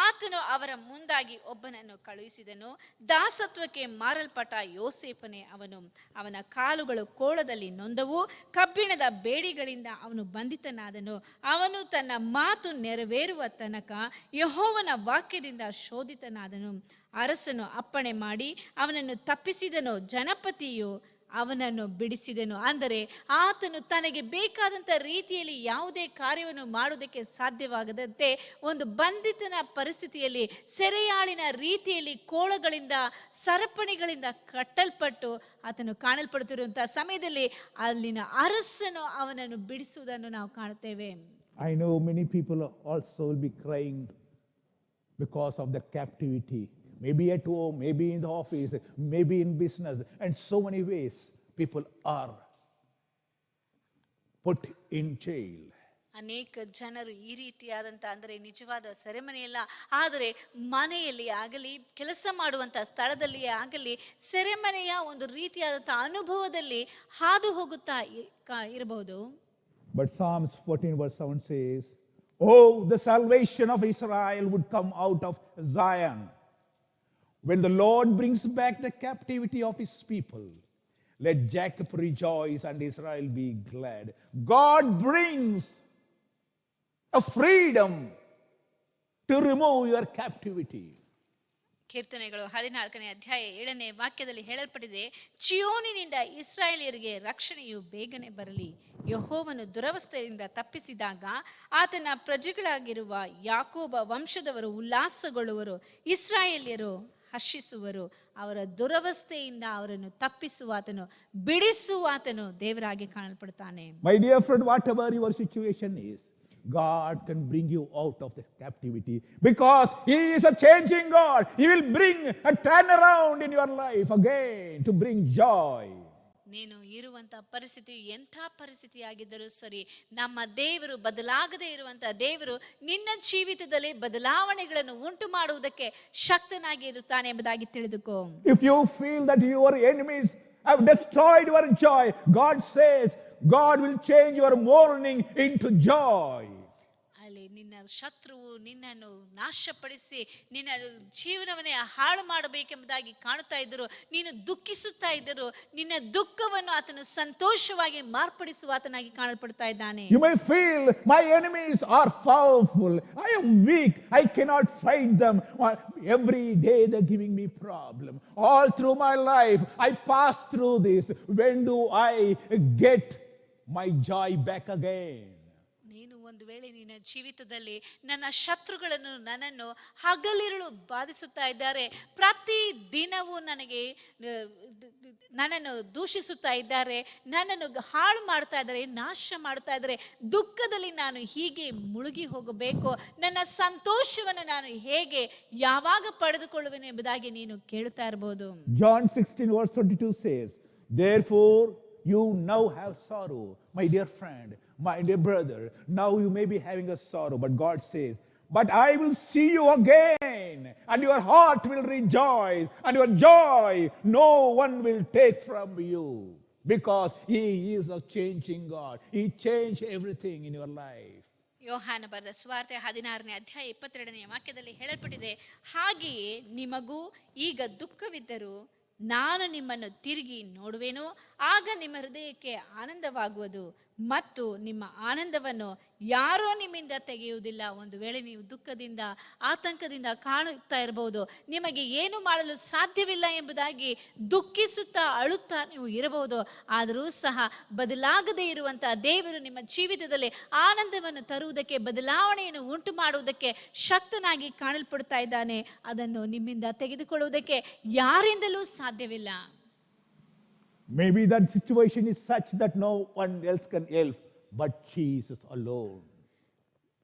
ಆತನು ಅವರ ಮುಂದಾಗಿ ಒಬ್ಬನನ್ನು ಕಳುಹಿಸಿದನು. ದಾಸತ್ವಕ್ಕೆ ಮಾರಲ್ಪಟ್ಟ ಯೋಸೇಫನೇ ಅವನು. ಅವನ ಕಾಲುಗಳು ಕೋಳದಲ್ಲಿ ನೊಂದವು, ಕಬ್ಬಿಣದ ಬೇಡಿಗಳಿಂದ ಅವನು ಬಂಧಿತನಾದನು. ಅವನು ತನ್ನ ಮಾತು ನೆರವೇರುವ ತನಕ ಯೆಹೋವನ ವಾಕ್ಯದಿಂದ ಶೋಧಿತನಾದನು. ಅರಸನು ಅಪ್ಪಣೆ ಮಾಡಿ ಅವನನ್ನು ತಪ್ಪಿಸಿದನು, ಜನಪತಿಯು ಅವನನ್ನು ಬಿಡಿಸಿದನು. ಅಂದರೆ ಆತನು ತನಗೆ ಬೇಕಾದಂಥ ರೀತಿಯಲ್ಲಿ ಯಾವುದೇ ಕಾರ್ಯವನ್ನು ಮಾಡುವುದಕ್ಕೆ ಸಾಧ್ಯವಾಗದಂತೆ ಒಂದು ಬಂಧಿತನ ಪರಿಸ್ಥಿತಿಯಲ್ಲಿ, ಸೆರೆಯಾಳಿನ ರೀತಿಯಲ್ಲಿ ಕೋಳಗಳಿಂದ, ಸರಪಣಿಗಳಿಂದ ಕಟ್ಟಲ್ಪಟ್ಟು ಆತನು ಕಾಣಲ್ಪಡುತ್ತಿರುವಂತಹ ಸಮಯದಲ್ಲಿ ಅಲ್ಲಿನ ಅರಸನು ಅವನನ್ನು ಬಿಡಿಸುವುದನ್ನು ನಾವು ಕಾಣುತ್ತೇವೆ. I know many people also will be crying because of the captivity. Maybe at home, maybe in the office, maybe in business, and so many ways people are put in jail. ಅನೇಕ ಜನರು ಈ ರೀತಿಯಾದಂಥ ಅಂದರೆ ನಿಜವಾದ ಸೆರೆಮನೆಯಲ್ಲ, ಆದರೆ ಮನೆಯಲ್ಲಿ ಆಗಲಿ ಕೆಲಸ ಮಾಡುವಂಥ ಸ್ಥಳದಲ್ಲಿಯೇ ಆಗಲಿ ಸೆರೆಮನೆಯ ಒಂದು ರೀತಿಯಾದಂಥ ಅನುಭವದಲ್ಲಿ ಹಾದು ಹೋಗುತ್ತಾ ಇರಬಹುದು. But Psalms 14 verse 7 says, "Oh, the salvation of Israel would come out of Zion. When the Lord brings back the captivity of his people, let Jacob rejoice and Israel be glad." God brings a freedom to remove your captivity. ಕೀರ್ತನೆಗಳು 14ನೇ ಅಧ್ಯಾಯ 7ನೇ ವಾಕ್ಯದಲ್ಲಿ ಹೇಳಲ್ಪಟ್ಟಿದೆ, ಚಿಯೋನಿನಿಂದ ಇಸ್ರಾಯೇಲಿಯರಿಗೆ ರಕ್ಷಣೆಯು ಬೇಗನೆ ಬರಲಿ. ಯೆಹೋವನು ದುರವಸ್ಥೆಯಿಂದ ತಪ್ಪಿಸಿದಾಗ ಆತನ ಪ್ರಜೆಗಳಾಗಿರುವ ಯಾಕೋಬ ವಂಶದವರು ಉಲ್ಲಾಸಗೊಳ್ಳುವರು, ಇಸ್ರಾಯೇಲ್ಯರು ಹರ್ಷಿಸುವರು. ಅವರ ದುರವಸ್ಥೆಯಿಂದ ಅವರನ್ನು ತಪ್ಪಿಸುವಾತನು, ಬಿಡಿಸುವಾತನು ದೇವರಾಗಿ ಕಾಣಲ್ಪಡ್ತಾನೆ. My dear friend, whatever your situation is, God can bring you out of the captivity because he is a changing God. He will bring a turnaround in your life again to bring joy. ನೀನು ಇರುವಂತ ಪರಿಸ್ಥಿತಿ ಎಂಥ ಪರಿಸ್ಥಿತಿಯಾಗಿದ್ದರೂ ಸರಿ, ನಮ್ಮ ದೇವರು ಬದಲಾಗದೇ ಇರುವಂತ ದೇವರು ನಿನ್ನ ಜೀವಿತದಲ್ಲಿ ಬದಲಾವಣೆಗಳನ್ನು ಉಂಟು ಮಾಡುವುದಕ್ಕೆ ಶಕ್ತನಾಗಿ ಇರುತ್ತಾನೆ ಎಂಬುದಾಗಿ ತಿಳಿದುಕೋ. If you feel that your enemies have destroyed your joy, God says God will change your mourning into joy. ಅಲ್ಲಿ ನಿನ್ನ ಶತ್ರುವು ನಿನ್ನನ್ನು ನಾಶಪಡಿಸಿ ನಿನ್ನ ಜೀವನವನ್ನೇ ಹಾಳು ಮಾಡಬೇಕೆಂಬುದಾಗಿ ಕಾಣುತ್ತಾ ಇದ್ದರು, ನೀನು ದುಃಖಿಸುತ್ತಾ ಇದ್ದರು, ನಿನ್ನ ದುಃಖವನ್ನು ಆತನು ಸಂತೋಷವಾಗಿ ಮಾರ್ಪಡಿಸುವ ಆತನಾಗಿ ಕಾಣಲ್ಪಡ್ತಾ ಇದ್ದಾನೆ. You may feel my enemies are powerful, I am weak, I cannot fight them. Every day they're giving me problem. All through my life I pass through this. When do I get my joy back again? ನೀನು ಒಂದು ವೇಳೆ ನಿನ್ನ ಜೀವಿತದಲ್ಲಿ ನನ್ನ ಶತ್ರುಗಳನ್ನು ನನ್ನನ್ನು ಹಗಲಿರುಳು ಬಾಧಿಸುತ್ತಾ ಇದ್ದಾರೆ, ಪ್ರತಿ ದಿನವೂ ನನ್ನನ್ನು ದೂಷಿಸುತ್ತಾ ಇದ್ದಾರೆ, ನನ್ನನ್ನು ಹಾಳು ಮಾಡ್ತಾ ಇದ್ದಾರೆ, ನಾಶ ಮಾಡ್ತಾ ಇದ್ದಾರೆ, ದುಃಖದಲ್ಲಿ ನಾನು ಹೀಗೆ ಮುಳುಗಿ ಹೋಗಬೇಕು, ನನ್ನ ಸಂತೋಷವನ್ನು ನಾನು ಹೇಗೆ ಯಾವಾಗ ಪಡೆದುಕೊಳ್ಳುವೆನು ಎಂಬುದಾಗಿ ನೀನು ಕೇಳುತ್ತಾ ಇರಬಹುದು. John 16 verse 22 says, "Therefore you now have sorrow, my dear friend, my dear brother. Now you may be having a sorrow, but God says, but I will see you again, and your heart will rejoice, and your joy no one will take from you, because he is a changing God. He changed everything in your life." ಯೋಹಾನ ಬರೆದ ಸುವಾರ್ತೆ 16ನೇ ಅಧ್ಯಾಯ 22ನೇ ವಾಕ್ಯದಲ್ಲಿ ಹೇಳಲ್ಪಟ್ಟಿದೆ, ಹಾಗೆಯೇ ನಿಮಗೂ ಈಗ ದುಃಖವಿದ್ದರೂ ನಾನು ನಿಮ್ಮನ್ನು ತಿರುಗಿ ನೋಡುವೆನು, ಆಗ ನಿಮ್ಮ ಹೃದಯಕ್ಕೆ ಆನಂದವಾಗುವುದು ಮತ್ತು ನಿಮ್ಮ ಆನಂದವನ್ನು ಯಾರೋ ನಿಮ್ಮಿಂದ ತೆಗೆಯುವುದಿಲ್ಲ. ಒಂದು ವೇಳೆ ನೀವು ದುಃಖದಿಂದ ಆತಂಕದಿಂದ ಕಾಣುತ್ತಾ ಇರಬಹುದು, ನಿಮಗೆ ಏನು ಮಾಡಲು ಸಾಧ್ಯವಿಲ್ಲ ಎಂಬುದಾಗಿ ದುಃಖಿಸುತ್ತಾ ಅಳುತ್ತಾ ನೀವು ಇರಬಹುದು, ಆದರೂ ಸಹ ಬದಲಾಗದೇ ಇರುವಂತಹ ದೇವರು ನಿಮ್ಮ ಜೀವಿತದಲ್ಲಿ ಆನಂದವನ್ನು ತರುವುದಕ್ಕೆ, ಬದಲಾವಣೆಯನ್ನು ಉಂಟು ಮಾಡುವುದಕ್ಕೆ ಶಕ್ತನಾಗಿ ಕಾಣಲ್ಪಡ್ತಾ ಇದ್ದಾನೆ. ಅದನ್ನು ನಿಮ್ಮಿಂದ ತೆಗೆದುಕೊಳ್ಳುವುದಕ್ಕೆ ಯಾರಿಂದಲೂ ಸಾಧ್ಯವಿಲ್ಲ. Maybe that situation is such that no one else can help but Jesus alone.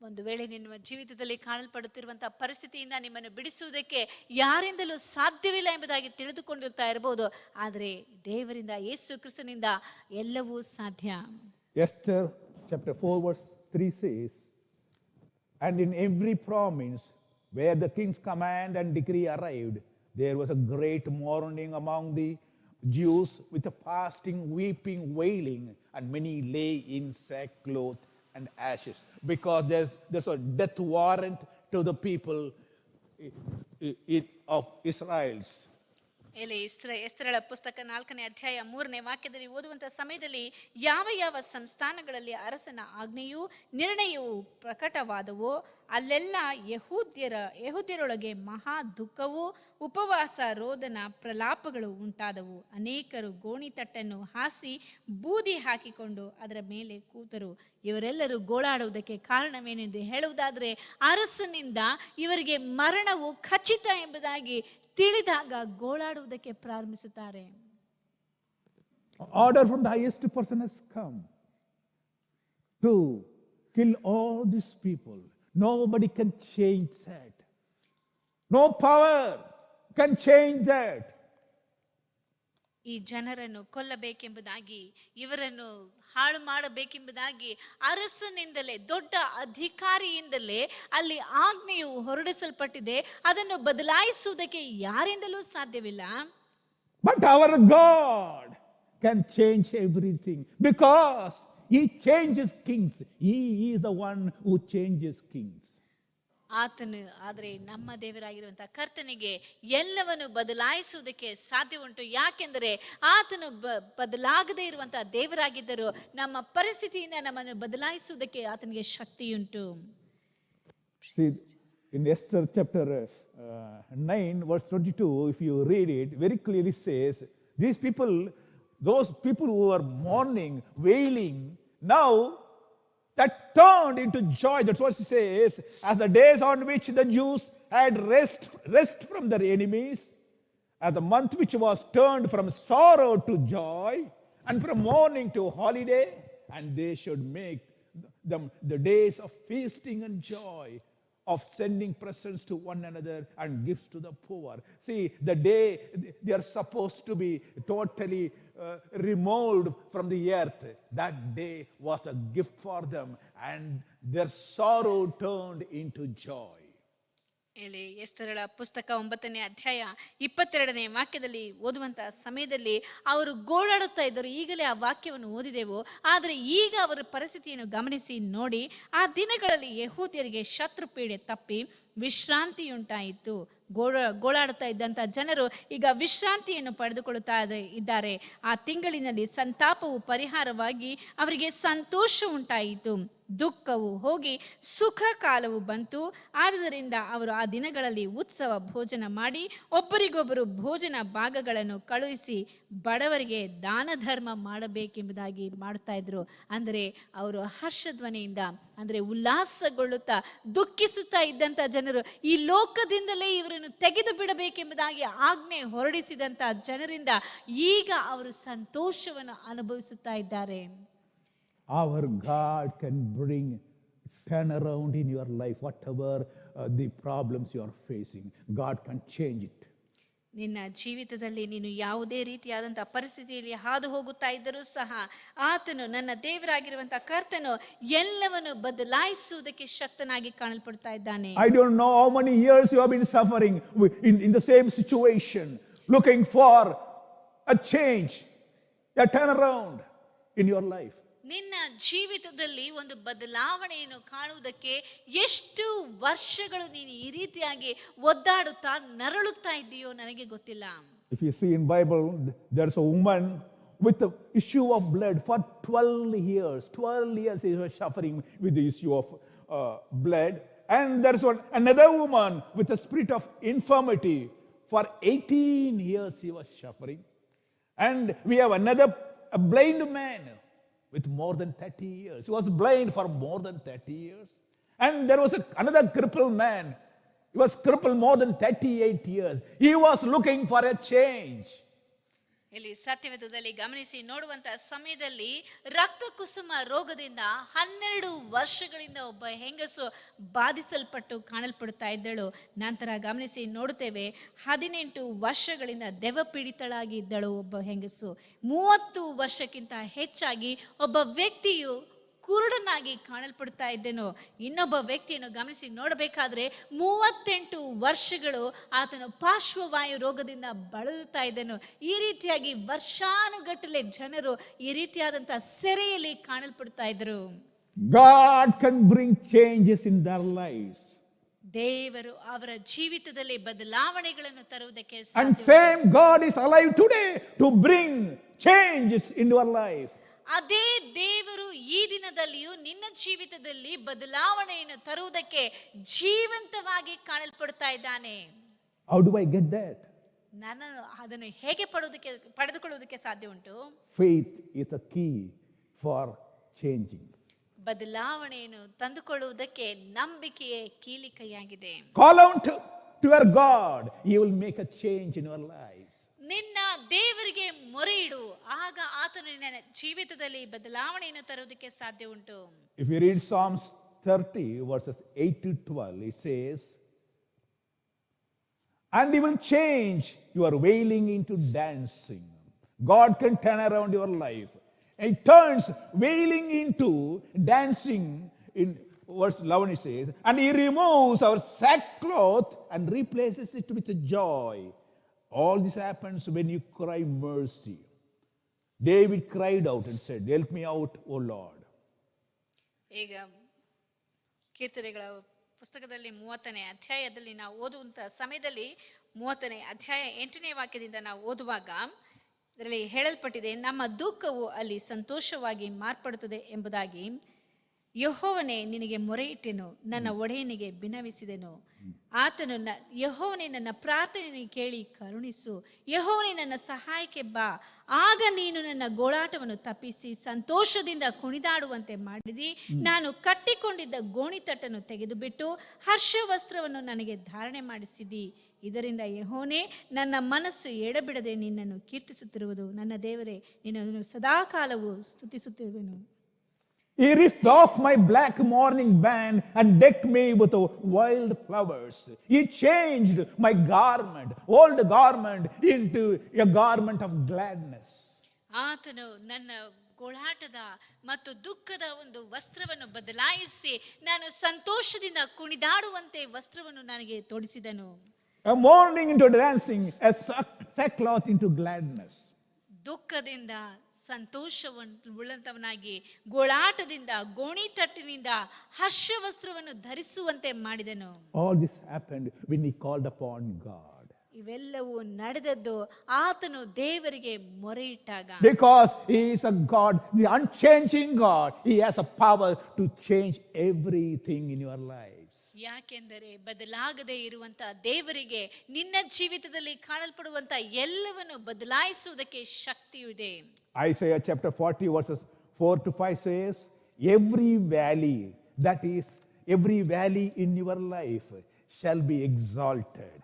ಒಂದು ವೇಳೆ ನಿಮ್ಮ ಜೀವಿತದಲ್ಲಿ ಕಾಣಲ್ಪಡುತ್ತಿರುವಂತಹ ಪರಿಸ್ಥಿತಿಯಿಂದ ನಿಮ್ಮನ್ನು ಬಿಡಿಸುವುದಕ್ಕೆ ಯಾರಿಂದಲೂ ಸಾಧ್ಯವಿಲ್ಲ ಎಂಬುದಾಗಿ ತಿಳಿದುಕೊಂಡಿರ್ತಾ ಇರಬಹುದು, ಆದರೆ ದೇವರಿಂದ, ಯೇಸು ಕ್ರಿಸ್ತನಿಂದ ಎಲ್ಲವೂ ಸಾಧ್ಯ. Esther chapter 4 verse 3 says, "And in every province where the king's command and decree arrived, there was a great mourning among the Jews with a fasting, weeping, wailing, and many lay in sackcloth and ashes," because there's a death warrant to the people of Israel's. ಎಸ್ತರಳ ಪುಸ್ತಕ 4ನೇ ಅಧ್ಯಾಯ 3ನೇ ವಾಕ್ಯದಲ್ಲಿ ಓದುವಂತಹ ಸಮಯದಲ್ಲಿ, ಯಾವ ಯಾವ ಸಂಸ್ಥಾನಗಳಲ್ಲಿ ಅರಸನ ಆಜ್ಞೆಯೂ ನಿರ್ಣಯವೂ ಪ್ರಕಟವಾದವೋ ಅಲ್ಲೆಲ್ಲ ಯಹೂದ್ಯರೊಳಗೆ ಮಹಾ ದುಃಖವೂ ಉಪವಾಸ, ರೋದನ, ಪ್ರಲಾಪಗಳು ಉಂಟಾದವು. ಅನೇಕರು ಗೋಣಿತಟ್ಟನ್ನು ಹಾಸಿ ಬೂದಿ ಹಾಕಿಕೊಂಡು ಅದರ ಮೇಲೆ ಕೂತರು. ಇವರೆಲ್ಲರೂ ಗೋಳಾಡುವುದಕ್ಕೆ ಕಾರಣವೇನೆಂದು ಹೇಳುವುದಾದರೆ, ಅರಸನಿಂದ ಇವರಿಗೆ ಮರಣವು ಖಚಿತ ಎಂಬುದಾಗಿ ತಿಳಿದಾಗ ಗೋಳಾಡುವುದಕ್ಕೆ ಪ್ರಾರಂಭಿಸುತ್ತಾರೆ. Order from the highest person has come to kill all these people. Nobody can change that. No power can change that. ಈ ಜನರನ್ನು ಕೊಲ್ಲಬೇಕೆಂಬುದಾಗಿ, ಇವರನ್ನು ಹಾಳು ಮಾಡಬೇಕೆಂಬುದಾಗಿ ಅರಸನಿಂದಲೇ, ದೊಡ್ಡ ಅಧಿಕಾರಿಯಿಂದಲೇ ಅಲ್ಲಿ ಆಜ್ಞೆಯು ಹೊರಡಿಸಲ್ಪಟ್ಟಿದೆ. ಅದನ್ನು ಬದಲಾಯಿಸುವುದಕ್ಕೆ ಯಾರಿಂದಲೂ ಸಾಧ್ಯವಿಲ್ಲ. But our God can change everything because He changes kings. He is the one who changes kings. ಆತನು, ಆದರೆ ನಮ್ಮ ದೇವರಾಗಿರುವಂತಹ ಕರ್ತನಿಗೆ ಎಲ್ಲವನ್ನು ಬದಲಾಯಿಸುವುದಕ್ಕೆ ಸಾಧ್ಯ ಉಂಟು. ಯಾಕೆಂದರೆ ಆತನು ಬದಲಾಗದೇ ಇರುವಂತಹ ದೇವರಾಗಿದ್ದರು. ನಮ್ಮ ಪರಿಸ್ಥಿತಿಯಿಂದ ನಮ್ಮನ್ನು ಬದಲಾಯಿಸುವುದಕ್ಕೆ ಆತನಿಗೆ ಶಕ್ತಿಯುಂಟು. See, in Esther chapter 9 verse 22, if you read it, very clearly says, these people, those people who were mourning, wailing, now that turned into joy. That's what it says. As the days on which the Jews had rest from their enemies, as the month which was turned from sorrow to joy, and from mourning to holiday, and they should make them the days of feasting and joy, of sending presents to one another and gifts to the poor. See, the day they are supposed to be totally removed from the earth, that day was a gift for them, and their sorrow turned into joy. ಇಲ್ಲಿ ಎಸ್ತರಳ ಪುಸ್ತಕ 9ನೇ ಅಧ್ಯಾಯ 22ನೇ ವಾಕ್ಯದಲ್ಲಿ ಓದುವಂತಹ ಸಮಯದಲ್ಲಿ ಅವರು ಗೋಳಾಡುತ್ತಾ ಇದ್ದರು. ಈಗಲೇ ಆ ವಾಕ್ಯವನ್ನು ಓದಿದೆವು. ಆದರೆ ಈಗ ಅವರ ಪರಿಸ್ಥಿತಿಯನ್ನು ಗಮನಿಸಿ ನೋಡಿ. ಆ ದಿನಗಳಲ್ಲಿ ಯೆಹೂದ್ಯರಿಗೆ ಶತ್ರುಪೀಡೆ ತಪ್ಪಿ ವಿಶ್ರಾಂತಿಯುಂಟಾಯಿತು. ಗೋಳಾಡುತ್ತಾ ಇದ್ದಂಥ ಜನರು ಈಗ ವಿಶ್ರಾಂತಿಯನ್ನು ಪಡೆದುಕೊಳ್ಳುತ್ತಾ ಇದ್ದಾರೆ. ಆ ತಿಂಗಳಿನಲ್ಲಿ ಸಂತಾಪವು ಪರಿಹಾರವಾಗಿ ಅವರಿಗೆ ಸಂತೋಷ ಉಂಟಾಯಿತು. ದುಃಖವು ಹೋಗಿ ಸುಖ ಕಾಲವು ಬಂತು. ಆದುದರಿಂದ ಅವರು ಆ ದಿನಗಳಲ್ಲಿ ಉತ್ಸವ ಭೋಜನ ಮಾಡಿ ಒಬ್ಬರಿಗೊಬ್ಬರು ಭೋಜನ ಭಾಗಗಳನ್ನು ಕಳುಹಿಸಿ ಬಡವರಿಗೆ ದಾನ ಧರ್ಮ ಮಾಡಬೇಕೆಂಬುದಾಗಿ ಮಾಡ್ತಾ ಇದ್ರು. ಅಂದರೆ ಅವರು ಹರ್ಷಧ್ವನಿಯಿಂದ, ಅಂದರೆ ಉಲ್ಲಾಸಗೊಳ್ಳುತ್ತಾ ದುಃಖಿಸುತ್ತಾ ಇದ್ದಂಥ ಜನರು, ಈ ಲೋಕದಿಂದಲೇ ಇವರನ್ನು ತೆಗೆದು ಬಿಡಬೇಕೆಂಬುದಾಗಿ ಆಜ್ಞೆ ಹೊರಡಿಸಿದಂಥ ಜನರಿಂದ ಈಗ ಅವರು ಸಂತೋಷವನ್ನು ಅನುಭವಿಸುತ್ತಾ ಇದ್ದಾರೆ. Our God can bring turn around in your life, whatever the problems you are facing. God can change it. ನಿನ್ನ ಜೀವಿತದಲ್ಲಿ ನೀನು ಯಾವುದೇ ರೀತಿಯಾದಂತಹ ಪರಿಸ್ಥಿತಿಯಲ್ಲಿ ಹಾದು ಹೋಗುತ್ತಾ ಇದ್ದರೂ ಸಹ ಆತನು, ನನ್ನ ದೇವರಾಗಿರುವಂತಹ ಕರ್ತನು ಎಲ್ಲವನ್ನು ಬದಲಾಯಿಸುವುದಕ್ಕೆ ಶಕ್ತನಾಗಿ ಕಾಣಲ್ಪಡ್ತಾ ಇದ್ದಾನೆ. I don't know how many years you have been suffering in the same situation, looking for a change, a turnaround in your life. ನಿನ್ನ ಜೀವಿತದಲ್ಲಿ ಒಂದು ಬದಲಾವಣೆಯನ್ನು ಕಾಣುವುದಕ್ಕೆ ಎಷ್ಟು ವರ್ಷಗಳು ನೀನು ಈ ರೀತಿಯಾಗಿ ಒದ್ದಾಡುತ್ತಾ ನರಳುತ್ತಾ ಇದ್ದೀಯೋ ನನಗೆ ಗೊತ್ತಿಲ್ಲ. If you see in Bible, there's a woman with the issue of blood for 12 years. 12 years she was suffering with the issue of blood. And there's another woman with a spirit of infirmity. For 18 years she was suffering. And we have a blind man with more than 30 years. He was blind for more than 30 years. And there was another crippled man. He was crippled more than 38 years. He was looking for a change. ಇಲ್ಲಿ ಸತ್ಯವೇದದಲ್ಲಿ ಗಮನಿಸಿ ನೋಡುವಂತಹ ಸಮಯದಲ್ಲಿ ರಕ್ತ ಕುಸುಮ ರೋಗದಿಂದ 12 ವರ್ಷಗಳಿಂದ ಒಬ್ಬ ಹೆಂಗಸು ಬಾಧಿಸಲ್ಪಟ್ಟು ಕಾಣಲ್ಪಡುತ್ತಾ ಇದ್ದಳು. ನಂತರ ಗಮನಿಸಿ ನೋಡುತ್ತೇವೆ 18 ವರ್ಷಗಳಿಂದ ದೆವ್ವ ಪೀಡಿತಳಾಗಿ ಇದ್ದಳು ಒಬ್ಬ ಹೆಂಗಸು. 30 ವರ್ಷಕ್ಕಿಂತ ಹೆಚ್ಚಾಗಿ ಒಬ್ಬ ವ್ಯಕ್ತಿಯು ಕುರುಡನಾಗಿ ಕಾಣಲ್ಪಡ್ತಾ ಇದ್ದನು. ಇನ್ನೊಬ್ಬ ವ್ಯಕ್ತಿಯನ್ನು ಗಮನಿಸಿ ನೋಡಬೇಕಾದ್ರೆ 38 ವರ್ಷಗಳು ಆತನು ಪಾರ್ಶ್ವವಾಯು ರೋಗದಿಂದ ಬಳಲುತ್ತಾ ಇದ್ದನು. ಈ ರೀತಿಯಾಗಿ ವರ್ಷಾನುಗಟ್ಟಲೆ ಜನರು ಈ ರೀತಿಯಾದಂತಹ ಸೆರೆಯಲ್ಲಿ ಕಾಣಲ್ಪಡ್ತಾ ಇದ್ದರು. God can bring changes in their lives. ದೇವರು ಅವರ ಜೀವಿತದಲ್ಲಿ ಬದಲಾವಣೆಗಳನ್ನು ತರುವುದಕ್ಕೆ And ಸಾಧ್ಯ. same God is alive today to bring changes in your life. ಅದೇ ದೇವರು ಈ ದಿನದಲ್ಲಿಯೂ ನಿನ್ನ ಜೀವಿತದಲ್ಲಿ ಬದಲಾವಣೆಯನ್ನು ತರುವುದಕ್ಕೆ ಜೀವಂತವಾಗಿ ಕಾಣಲ್ಪಡ್ತಾ ಇದ್ದಾನೆ. How do I get that? ನಾನು ಅದನ್ನು ಹೇಗೆ ಪಡೆದುಕೊಳ್ಳುವುದಕ್ಕೆ ಸಾಧ್ಯ ಉಂಟು? Faith is a key for changing. ಬದಲಾವಣೆಯನ್ನು ತಂದುಕೊಳ್ಳುವುದಕ್ಕೆ ನಂಬಿಕೆಯೇ ಕೀಲಿಕೈಯಾಗಿದೆ. Call out to your God. He will make a change in your lives. ನಿನ್ನ ದೇವರಿಗೆ ಮೊರೆ ಇಡು, ಆಗ ಆತನು ನಿನ್ನ ಜೀವಿತದಲ್ಲಿ ಬದಲಾವಣೆಯನ್ನು ತರುವುದಕ್ಕೆ ಸಾಧ್ಯ ಉಂಟು. If you read Psalms 30 verses 8 to 12, it says, and he will change your wailing into dancing God can turn around your life. It turns wailing into dancing in verse 11 it says, and he removes our sackcloth and replaces it with joy. All this happens when you cry mercy. David cried out and said, help me out, O Lord. ಈಗ ಕೀರ್ತನೆಗಳ ಪುಸ್ತಕದಲ್ಲಿ 30ನೇ ಅಧ್ಯಾಯದಲ್ಲಿ ನಾವು ಓದುವಂಥ ಸಮಯದಲ್ಲಿ 30ನೇ ಅಧ್ಯಾಯ 8ನೇ ವಾಕ್ಯದಿಂದ ನಾವು ಓದುವಾಗ ಇದರಲ್ಲಿ ಹೇಳಲ್ಪಟ್ಟಿದೆ, ನಮ್ಮ ದುಃಖವು ಅಲ್ಲಿ ಸಂತೋಷವಾಗಿ ಮಾರ್ಪಡುತ್ತದೆ ಎಂಬುದಾಗಿ. ಯೆಹೋವನೇ ನಿನಗೆ ಮೊರೆಯಿಟ್ಟೆನು, ನನ್ನ ಒಡೆಯನಿಗೆ ಬಿನ್ನವಿಸಿದೆನು. ಆತನು ಯೆಹೋವನೇ ನನ್ನ ಪ್ರಾರ್ಥನೆಯನ್ನು ಕೇಳಿ ಕರುಣಿಸು, ಯೆಹೋವನೇ ನನ್ನ ಸಹಾಯಕ್ಕೆ ಬಾ. ಆಗ ನೀನು ನನ್ನ ಗೋಳಾಟವನ್ನು ತಪ್ಪಿಸಿ ಸಂತೋಷದಿಂದ ಕುಣಿದಾಡುವಂತೆ ಮಾಡಿದಿ. ನಾನು ಕಟ್ಟಿಕೊಂಡಿದ್ದ ಗೋಣಿತಟ್ಟನ್ನು ತೆಗೆದುಬಿಟ್ಟು ಹರ್ಷವಸ್ತ್ರವನ್ನು ನನಗೆ ಧಾರಣೆ ಮಾಡಿಸಿದಿ. ಇದರಿಂದ ಯೆಹೋವನೇ ನನ್ನ ಮನಸ್ಸು ಎಡಬಿಡದೆ ನಿನ್ನನ್ನು ಕೀರ್ತಿಸುತ್ತಿರುವುದು. ನನ್ನ ದೇವರೇ, ನಿನ್ನನ್ನು ಸದಾಕಾಲವೂ ಸ್ತುತಿಸುತ್ತಿರುವೆನು. He ripped off my black mourning band and decked me with wild flowers. He changed my garment, old garment, into a garment of gladness. ಆತನು ನನ್ನ ಗೋಳಾಟದ ಮತ್ತು ದುಃಖದ ಒಂದು ವಸ್ತ್ರವನ್ನು ಬದಲಾಯಿಸಿ ನಾನು ಸಂತೋಷದಿಂದ ಕುಣಿದಾಡುವಂತೆ ವಸ್ತ್ರವನ್ನು ನನಗೆ ತೊಡಿಸಿದನು. A mourning into dancing, a sackcloth into gladness. ದುಃಖದಿಂದ ಸಂತೋಷವುಳ್ಳಂತವನಾಗಿ, ಗೋಳಾಟದಿಂದ ಗೋಣಿತಟ್ಟಿನಿಂದ ಹರ್ಷವಸ್ತ್ರವನ್ನು ಧರಿಸುವಂತೆ ಮಾಡಿದನು. All this happened when he called upon God. ಇವೆಲ್ಲವೂ ನಡೆದದ್ದು ಆತನು ದೇವರಿಗೆ ಮೊರೆಯಿಟ್ಟಾಗ. Because he is a God, the unchanging God. He has a power to change everything in your lives. ಯಾಕೆಂದರೆ ಬದಲಾಗದೇ ಇರುವಂತ ದೇವರಿಗೆ ನಿನ್ನ ಜೀವಿತದಲ್ಲಿ ಕಾಣಲ್ಪಡುವಂತ ಎಲ್ಲವನ್ನು ಬದಲಾಯಿಸುವುದಕ್ಕೆ ಶಕ್ತಿಯಿದೆ. Isaiah chapter 40 verses 4 to 5 says, every valley in your life shall be exalted,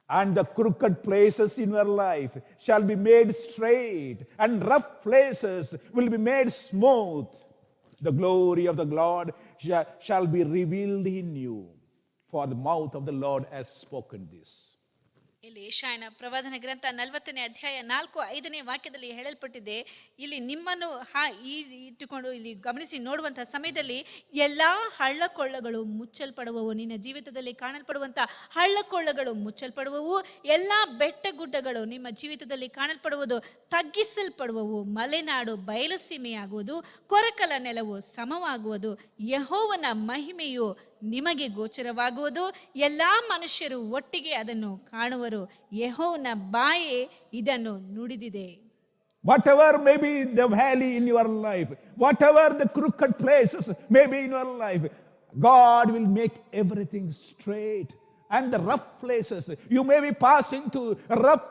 and the crooked places in your life shall be made straight, and rough places will be made smooth. The glory of the Lord shall be revealed in you, for the mouth of the Lord has spoken this. ಇಲ್ಲಿ ಯೆಶಾಯನ ಪ್ರವಾದನ ಗ್ರಂಥ 40ನೇ ಅಧ್ಯಾಯ 4-5ನೇ ವಾಕ್ಯದಲ್ಲಿ ಹೇಳಲ್ಪಟ್ಟಿದೆ. ಇಲ್ಲಿ ನಿಮ್ಮನ್ನು ಇಟ್ಟುಕೊಂಡು ಇಲ್ಲಿ ಗಮನಿಸಿ ನೋಡುವಂತಹ ಸಮಯದಲ್ಲಿ ಎಲ್ಲಾ ಹಳ್ಳಕೊಳ್ಳಗಳು ಮುಚ್ಚಲ್ಪಡುವವು. ನಿನ್ನ ಜೀವಿತದಲ್ಲಿ ಕಾಣಲ್ಪಡುವಂತ ಹಳ್ಳಕೊಳ್ಳಗಳು ಮುಚ್ಚಲ್ಪಡುವವು. ಎಲ್ಲಾ ಬೆಟ್ಟ ಗುಡ್ಡಗಳು ನಿಮ್ಮ ಜೀವಿತದಲ್ಲಿ ಕಾಣಲ್ಪಡುವುದು ತಗ್ಗಿಸಲ್ಪಡುವವು. ಮಲೆನಾಡು ಬಯಲು ಸೀಮೆಯಾಗುವುದು, ಕೊರಕಲ ನೆಲವು ಸಮವಾಗುವುದು. ಯೆಹೋವನ ಮಹಿಮೆಯು ನಿಮಗೆ ಗೋಚರವಾಗುವುದು. ಎಲ್ಲಾ ಮನುಷ್ಯರು ಒಟ್ಟಿಗೆ ಅದನ್ನು ಕಾಣುವರು. ಯೆಹೋವನ ಬಾಯೇ ಇದನ್ನು ನುಡಿದಿದೆ. Whatever may be the valley in your life, whatever the crooked places may be in your life, God will make everything straight. And the rough places, you may be passing through rough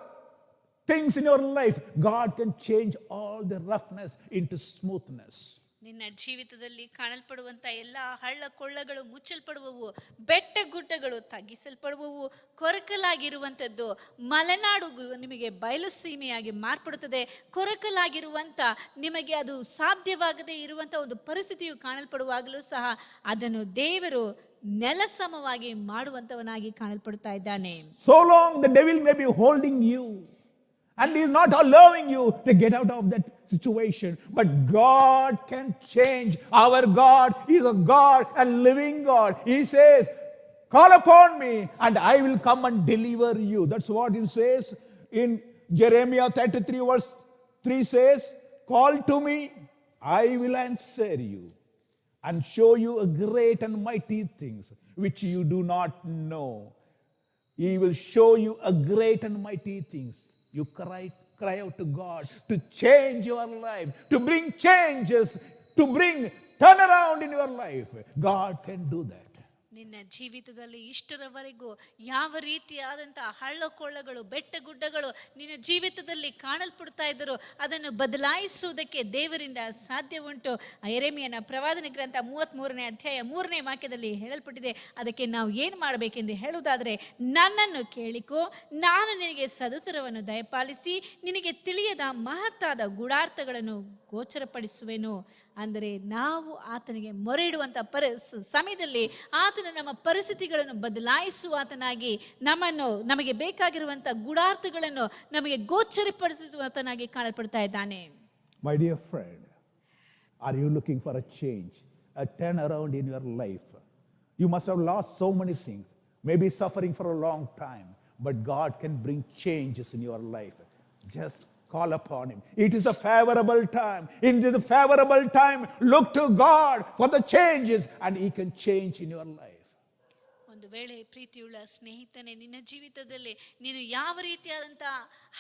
things in your life, God can change all the roughness into smoothness. ನಿನ್ನ ಜೀವಿತದಲ್ಲಿ ಕಾಣಲ್ಪಡುವಂತ ಎಲ್ಲ ಹಳ್ಳ ಕೊಳ್ಳಗಳು ಮುಚ್ಚಲ್ಪಡುವವು, ಬೆಟ್ಟ ಗುಡ್ಡಗಳು ತಗ್ಗಿಸಲ್ಪಡುವವು. ಕೊರಕಲಾಗಿರುವಂಥದ್ದು ಮಲೆನಾಡು ನಿಮಗೆ ಬಯಲು ಸೀಮೆಯಾಗಿ ಮಾರ್ಪಡುತ್ತದೆ. ಕೊರಕಲಾಗಿರುವಂತ ನಿಮಗೆ ಅದು ಸಾಧ್ಯವಾಗದೇ ಇರುವಂತ ಒಂದು ಪರಿಸ್ಥಿತಿಯು ಕಾಣಲ್ಪಡುವಾಗಲೂ ಸಹ ಅದನ್ನು ದೇವರು ನೆಲಸಮವಾಗಿ ಮಾಡುವಂತವನಾಗಿ ಕಾಣಲ್ಪಡುತ್ತಾ ಇದ್ದಾನೆ. So long the devil may be holding you, and he is not allowing you to get out of that situation. But God can change. Our God is a God, a living God. He says, call upon me and I will come and deliver you. That's what he says in Jeremiah 33 verse 3 says, call to me, I will answer you and show you a great and mighty things which you do not know. He will show you a great and mighty things. You cry out to God to change your life, to bring changes, to bring turnaround in your life. God can do that. ನಿನ್ನ ಜೀವಿತದಲ್ಲಿ ಇಷ್ಟರವರೆಗೂ ಯಾವ ರೀತಿಯಾದಂತಹ ಹಳ್ಳಕೊಳ್ಳಗಳು ಬೆಟ್ಟ ಗುಡ್ಡಗಳು ನಿನ್ನ ಜೀವಿತದಲ್ಲಿ ಕಾಣಲ್ಪಡ್ತಾ ಇದ್ದರು ಅದನ್ನು ಬದಲಾಯಿಸುವುದಕ್ಕೆ ದೇವರಿಂದ ಸಾಧ್ಯ ಉಂಟು. ಯೆರೆಮೀಯನ ಪ್ರವಾದನ ಗ್ರಂಥ 33ನೇ ಅಧ್ಯಾಯ 3ನೇ ವಾಕ್ಯದಲ್ಲಿ ಹೇಳಲ್ಪಟ್ಟಿದೆ. ಅದಕ್ಕೆ ನಾವು ಏನು ಮಾಡಬೇಕೆಂದು ಹೇಳುವುದಾದರೆ, ನನ್ನನ್ನು ಕೇಳಿಕೋ, ನಾನು ನಿನಗೆ ಸದುತ್ತರವನ್ನು ದಯಪಾಲಿಸಿ ನಿನಗೆ ತಿಳಿಯದ ಮಹತ್ತಾದ ಗೂಢಾರ್ಥಗಳನ್ನು ಗೋಚರಪಡಿಸುವೆನು. ಅಂದರೆ ನಾವು ಆತನಿಗೆ ಮೊರೆ ಇಡುವಂಥ ಸಮಯದಲ್ಲಿ ಆತನು ನಮ್ಮ ಪರಿಸ್ಥಿತಿಗಳನ್ನು ಬದಲಾಯಿಸುವ ಆತನಾಗಿ ನಮಗೆ ಬೇಕಾಗಿರುವಂಥ ಗೂಢಾರ್ಥಗಳನ್ನು ನಮಗೆ ಗೋಚರಪಡಿಸುವಾತನಾಗಿ ಕಾಣಲ್ಪಡ್ತಾ ಇದ್ದಾನೆ. My dear friend, are you looking for a change, a turnaround in your life? You must have lost so many things, maybe suffering for a long time, but God can bring changes in your life. Just call upon Him. It is a favorable time. In the favorable time, look to God for the changes, and He can change in your life. ಒಂದು ವೇಳೆ ಪ್ರೀತಿಯುಳ್ಳ ಸ್ನೇಹಿತನೇ, ನಿನ್ನ ಜೀವಿತದಲ್ಲಿ ನೀನು ಯಾವ ರೀತಿಯಾದಂಥ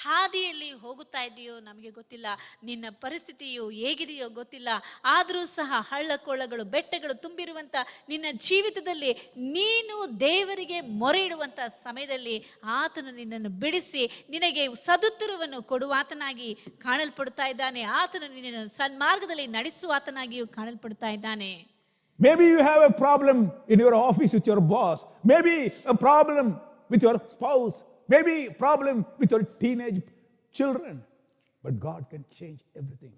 ಹಾದಿಯಲ್ಲಿ ಹೋಗುತ್ತಾ ಇದೆಯೋ ನಮಗೆ ಗೊತ್ತಿಲ್ಲ, ನಿನ್ನ ಪರಿಸ್ಥಿತಿಯು ಹೇಗಿದೆಯೋ ಗೊತ್ತಿಲ್ಲ. ಆದರೂ ಸಹ ಹಳ್ಳಕೊಳ್ಳಗಳು ಬೆಟ್ಟಗಳು ತುಂಬಿರುವಂಥ ನಿನ್ನ ಜೀವಿತದಲ್ಲಿ ನೀನು ದೇವರಿಗೆ ಮೊರೆ ಇಡುವಂಥ ಸಮಯದಲ್ಲಿ ಆತನು ನಿನ್ನನ್ನು ಬಿಡಿಸಿ ನಿನಗೆ ಸದುತ್ತರವನ್ನು ಕೊಡುವಾತನಾಗಿ ಕಾಣಲ್ಪಡ್ತಾ ಇದ್ದಾನೆ. ಆತನು ನಿನ್ನನ್ನು ಸನ್ಮಾರ್ಗದಲ್ಲಿ ನಡೆಸುವಾತನಾಗಿಯೂ ಕಾಣಲ್ಪಡ್ತಾ ಇದ್ದಾನೆ. Maybe you have a problem in your office with your boss. Maybe a problem with your spouse. Maybe a problem with your teenage children. But God can change everything.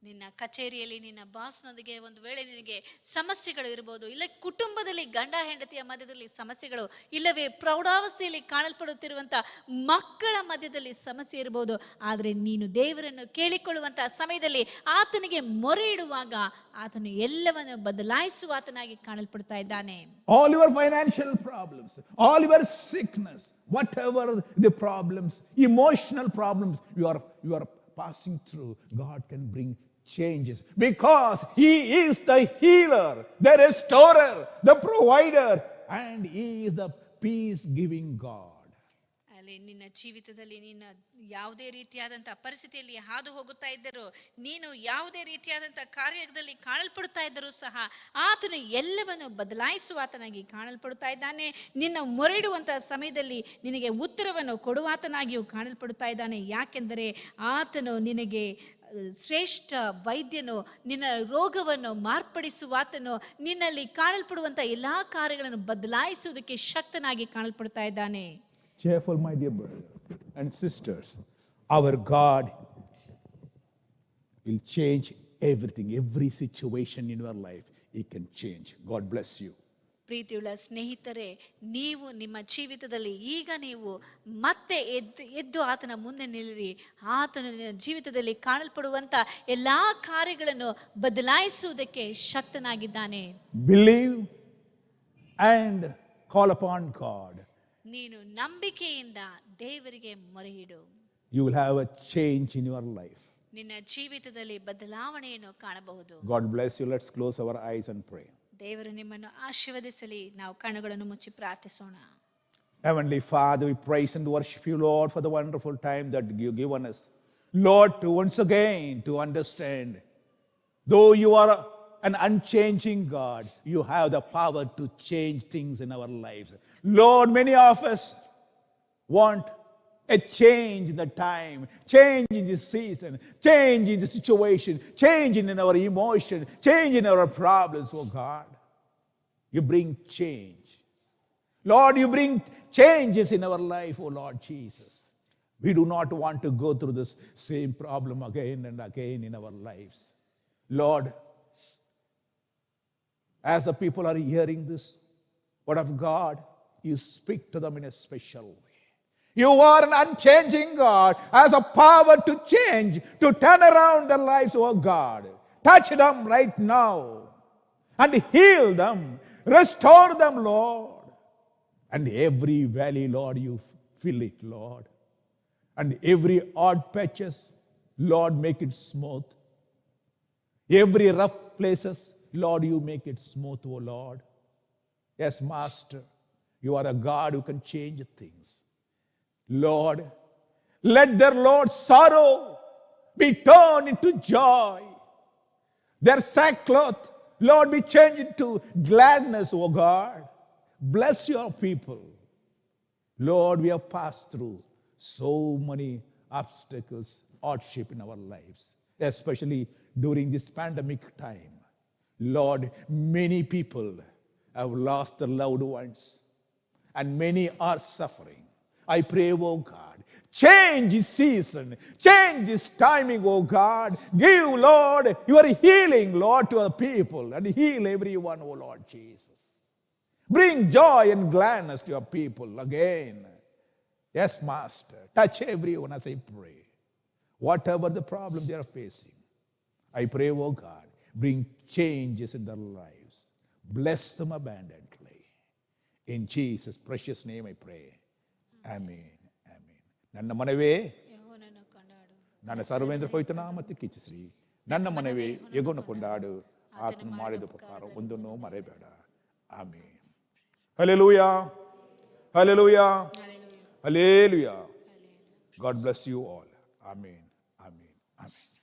ನಿನ್ನ ಕಚೇರಿಯಲ್ಲಿ ನಿನ್ನ ಬಾಸ್ನೊಂದಿಗೆ ಒಂದು ವೇಳೆ ನಿನಗೆ ಸಮಸ್ಯೆಗಳು ಇರಬಹುದು, ಇಲ್ಲ ಕುಟುಂಬದಲ್ಲಿ ಗಂಡ ಹೆಂಡತಿಯ ಮಧ್ಯದಲ್ಲಿ ಸಮಸ್ಯೆಗಳು, ಇಲ್ಲವೇ ಪ್ರೌಢಾವಸ್ಥೆಯಲ್ಲಿ ಕಾಣಲ್ಪಡುತ್ತಿರುವಂಥ ಮಕ್ಕಳ ಮಧ್ಯದಲ್ಲಿ ಸಮಸ್ಯೆ ಇರಬಹುದು. ಆದರೆ ನೀನು ದೇವರನ್ನು ಕೇಳಿಕೊಳ್ಳುವಂಥ ಸಮಯದಲ್ಲಿ ಆತನಿಗೆ ಮೊರೆ ಇಡುವಾಗ ಆತನು ಎಲ್ಲವನ್ನು ಬದಲಾಯಿಸುವ ಆತನಾಗಿ ಕಾಣಲ್ಪಡ್ತಾ ಇದ್ದಾನೆ. All your financial problems, all your sickness, whatever the problems, emotional problems you are passing through, God can bring changes because He is the healer, the restorer, the provider, and He is the peace-giving God. ಅಲ್ಲಿ ನಿನ್ನ ಜೀವಿತದಲ್ಲಿ ನಿನ್ನ ಯಾವುದೇ ರೀತಿಯಾದಂಥ ಪರಿಸ್ಥಿತಿಯಲ್ಲಿ ಹಾದು ಹೋಗುತ್ತಾ ಇದ್ದರೂ, ನೀನು ಯಾವುದೇ ರೀತಿಯಾದಂಥ ಕಾರ್ಯದಲ್ಲಿ ಕಾಣಲ್ಪಡುತ್ತಾ ಇದ್ದರೂ ಸಹ ಆತನು ಎಲ್ಲವನ್ನು ಬದಲಾಯಿಸುವ ಆತನಾಗಿ ಕಾಣಲ್ಪಡುತ್ತಾ ಇದ್ದಾನೆ. ನಿನ್ನ ಮೊರೆಯಿಡುವಂಥ ಸಮಯದಲ್ಲಿ ನಿನಗೆ ಉತ್ತರವನ್ನು ಕೊಡುವಾತನಾಗಿಯೂ ಕಾಣಲ್ಪಡುತ್ತಾ ಇದ್ದಾನೆ. ಯಾಕೆಂದರೆ ಆತನು ನಿನಗೆ ಶ್ರೇಷ್ಠ ವೈದ್ಯನು, ನಿನ್ನ ರೋಗವನ್ನು ಮಾರ್ಪಡಿಸುವಾತನು, ನಿನ್ನಲ್ಲಿ ಕಾಣಲ್ಪಡುವಂಥ ಎಲ್ಲ ಕಾರ್ಯಗಳನ್ನು ಬದಲಾಯಿಸುವುದಕ್ಕೆ ಶಕ್ತನಾಗಿ ಕಾಣಲ್ಪಡ್ತಾ ಇದ್ದಾನೆ. Cheerful, my dear brothers and sisters, our God will change everything, every situation in your life. He can change. God bless you. ಪ್ರೀತಿಯುಳ್ಳ ಸ್ನೇಹಿತರೆ, ನೀವು ನಿಮ್ಮ ಜೀವಿತದಲ್ಲಿ ಈಗ ನೀವು ಮತ್ತೆ ಎದ್ದು ಆತನ ಮುಂದೆ ನಿಲ್ಲಿರಿ. ಆತನ ಜೀವಿತದಲ್ಲಿ ಕಾಣಲ್ಪಡುವಂಥ ಎಲ್ಲ ಕಾರ್ಯಗಳನ್ನು ಬದಲಾಯಿಸುವುದಕ್ಕೆ ಶಕ್ತನಾಗಿದ್ದಾನೆ. Believe and call upon God. ನೀನು ನಂಬಿಕೆಯಿಂದ ದೇವರಿಗೆ ಮೊರೆಯಿಡು. You will have a change in your life. ನಿನ್ನ ಜೀವಿತದಲ್ಲಿ ಬದಲಾವಣೆಯನ್ನು ಕಾಣಬಹುದು. God bless you. Let's close our eyes and pray. ದೇವರು ನಿಮ್ಮನ್ನು ಆಶೀರ್ವದಿಸಲಿ. ನಾವು ಕಣ್ಣುಗಳನ್ನು ಮುಚ್ಚಿ ಪ್ರಾರ್ಥಿಸೋಣ. Heavenly Father, we praise and worship you, Lord, for the wonderful time that you've given us. Lord, to once again to understand, though you are an unchanging God, you have the power to change things in our lives. Lord, many of us want a change in the time, change in the season, change in the situation, change in our emotion, change in our problems, oh God. You bring change. Lord, you bring changes in our life, oh Lord Jesus. We do not want to go through this same problem again and again in our lives. Lord, as the people are hearing this word of God, you speak to them in a special way. You are an unchanging God, has a power to change, to turn around their lives, oh God. Touch them right now and heal them, restore them, Lord. And every valley, Lord, you fill it, Lord. And every odd patches, Lord, make it smooth. Every rough places, Lord, you make it smooth, oh Lord. Yes, Master, you are a God who can change things. Lord, let their, Lord, sorrow be turned into joy. Their sackcloth, Lord, be changed into gladness, oh God. Bless your people. Lord, we have passed through so many obstacles, hardship in our lives, especially during this pandemic time. Lord, many people have lost their loved ones and many are suffering. I pray, oh God, Change this season. Change this timing, oh God. Give, Lord, your healing, Lord, to our people and heal everyone, oh Lord Jesus. Bring joy and gladness to your people again. Yes, Master. Touch everyone as I pray. Whatever the problem they are facing, I pray, oh God, bring changes in their lives. Bless them abundantly. In Jesus' precious name I pray. Amen. Amen. ನನ್ನ ಮನವೇ ಯೆಹೋವನನ್ನು ಕೊಂಡಾಡು. ನನ್ನ ಸರ್ವೇಂದ್ರ ಪವಿತ್ರ ನಾಮಕ್ಕೆ ಕಿಚ್ಚಿಸ್ರಿ. ನನ್ನ ಮನವೇ ಯೆಹೋವನನ್ನು ಕೊಂಡಾಡು. ಆತನು ಮಾಡಿದ ಉಪಕಾರ ಒಂದನ್ನು ಮರೆಯಬೇಡ. Amen. Hallelujah. Hallelujah. Hallelujah. God bless you all. Amen. Amen. Amen.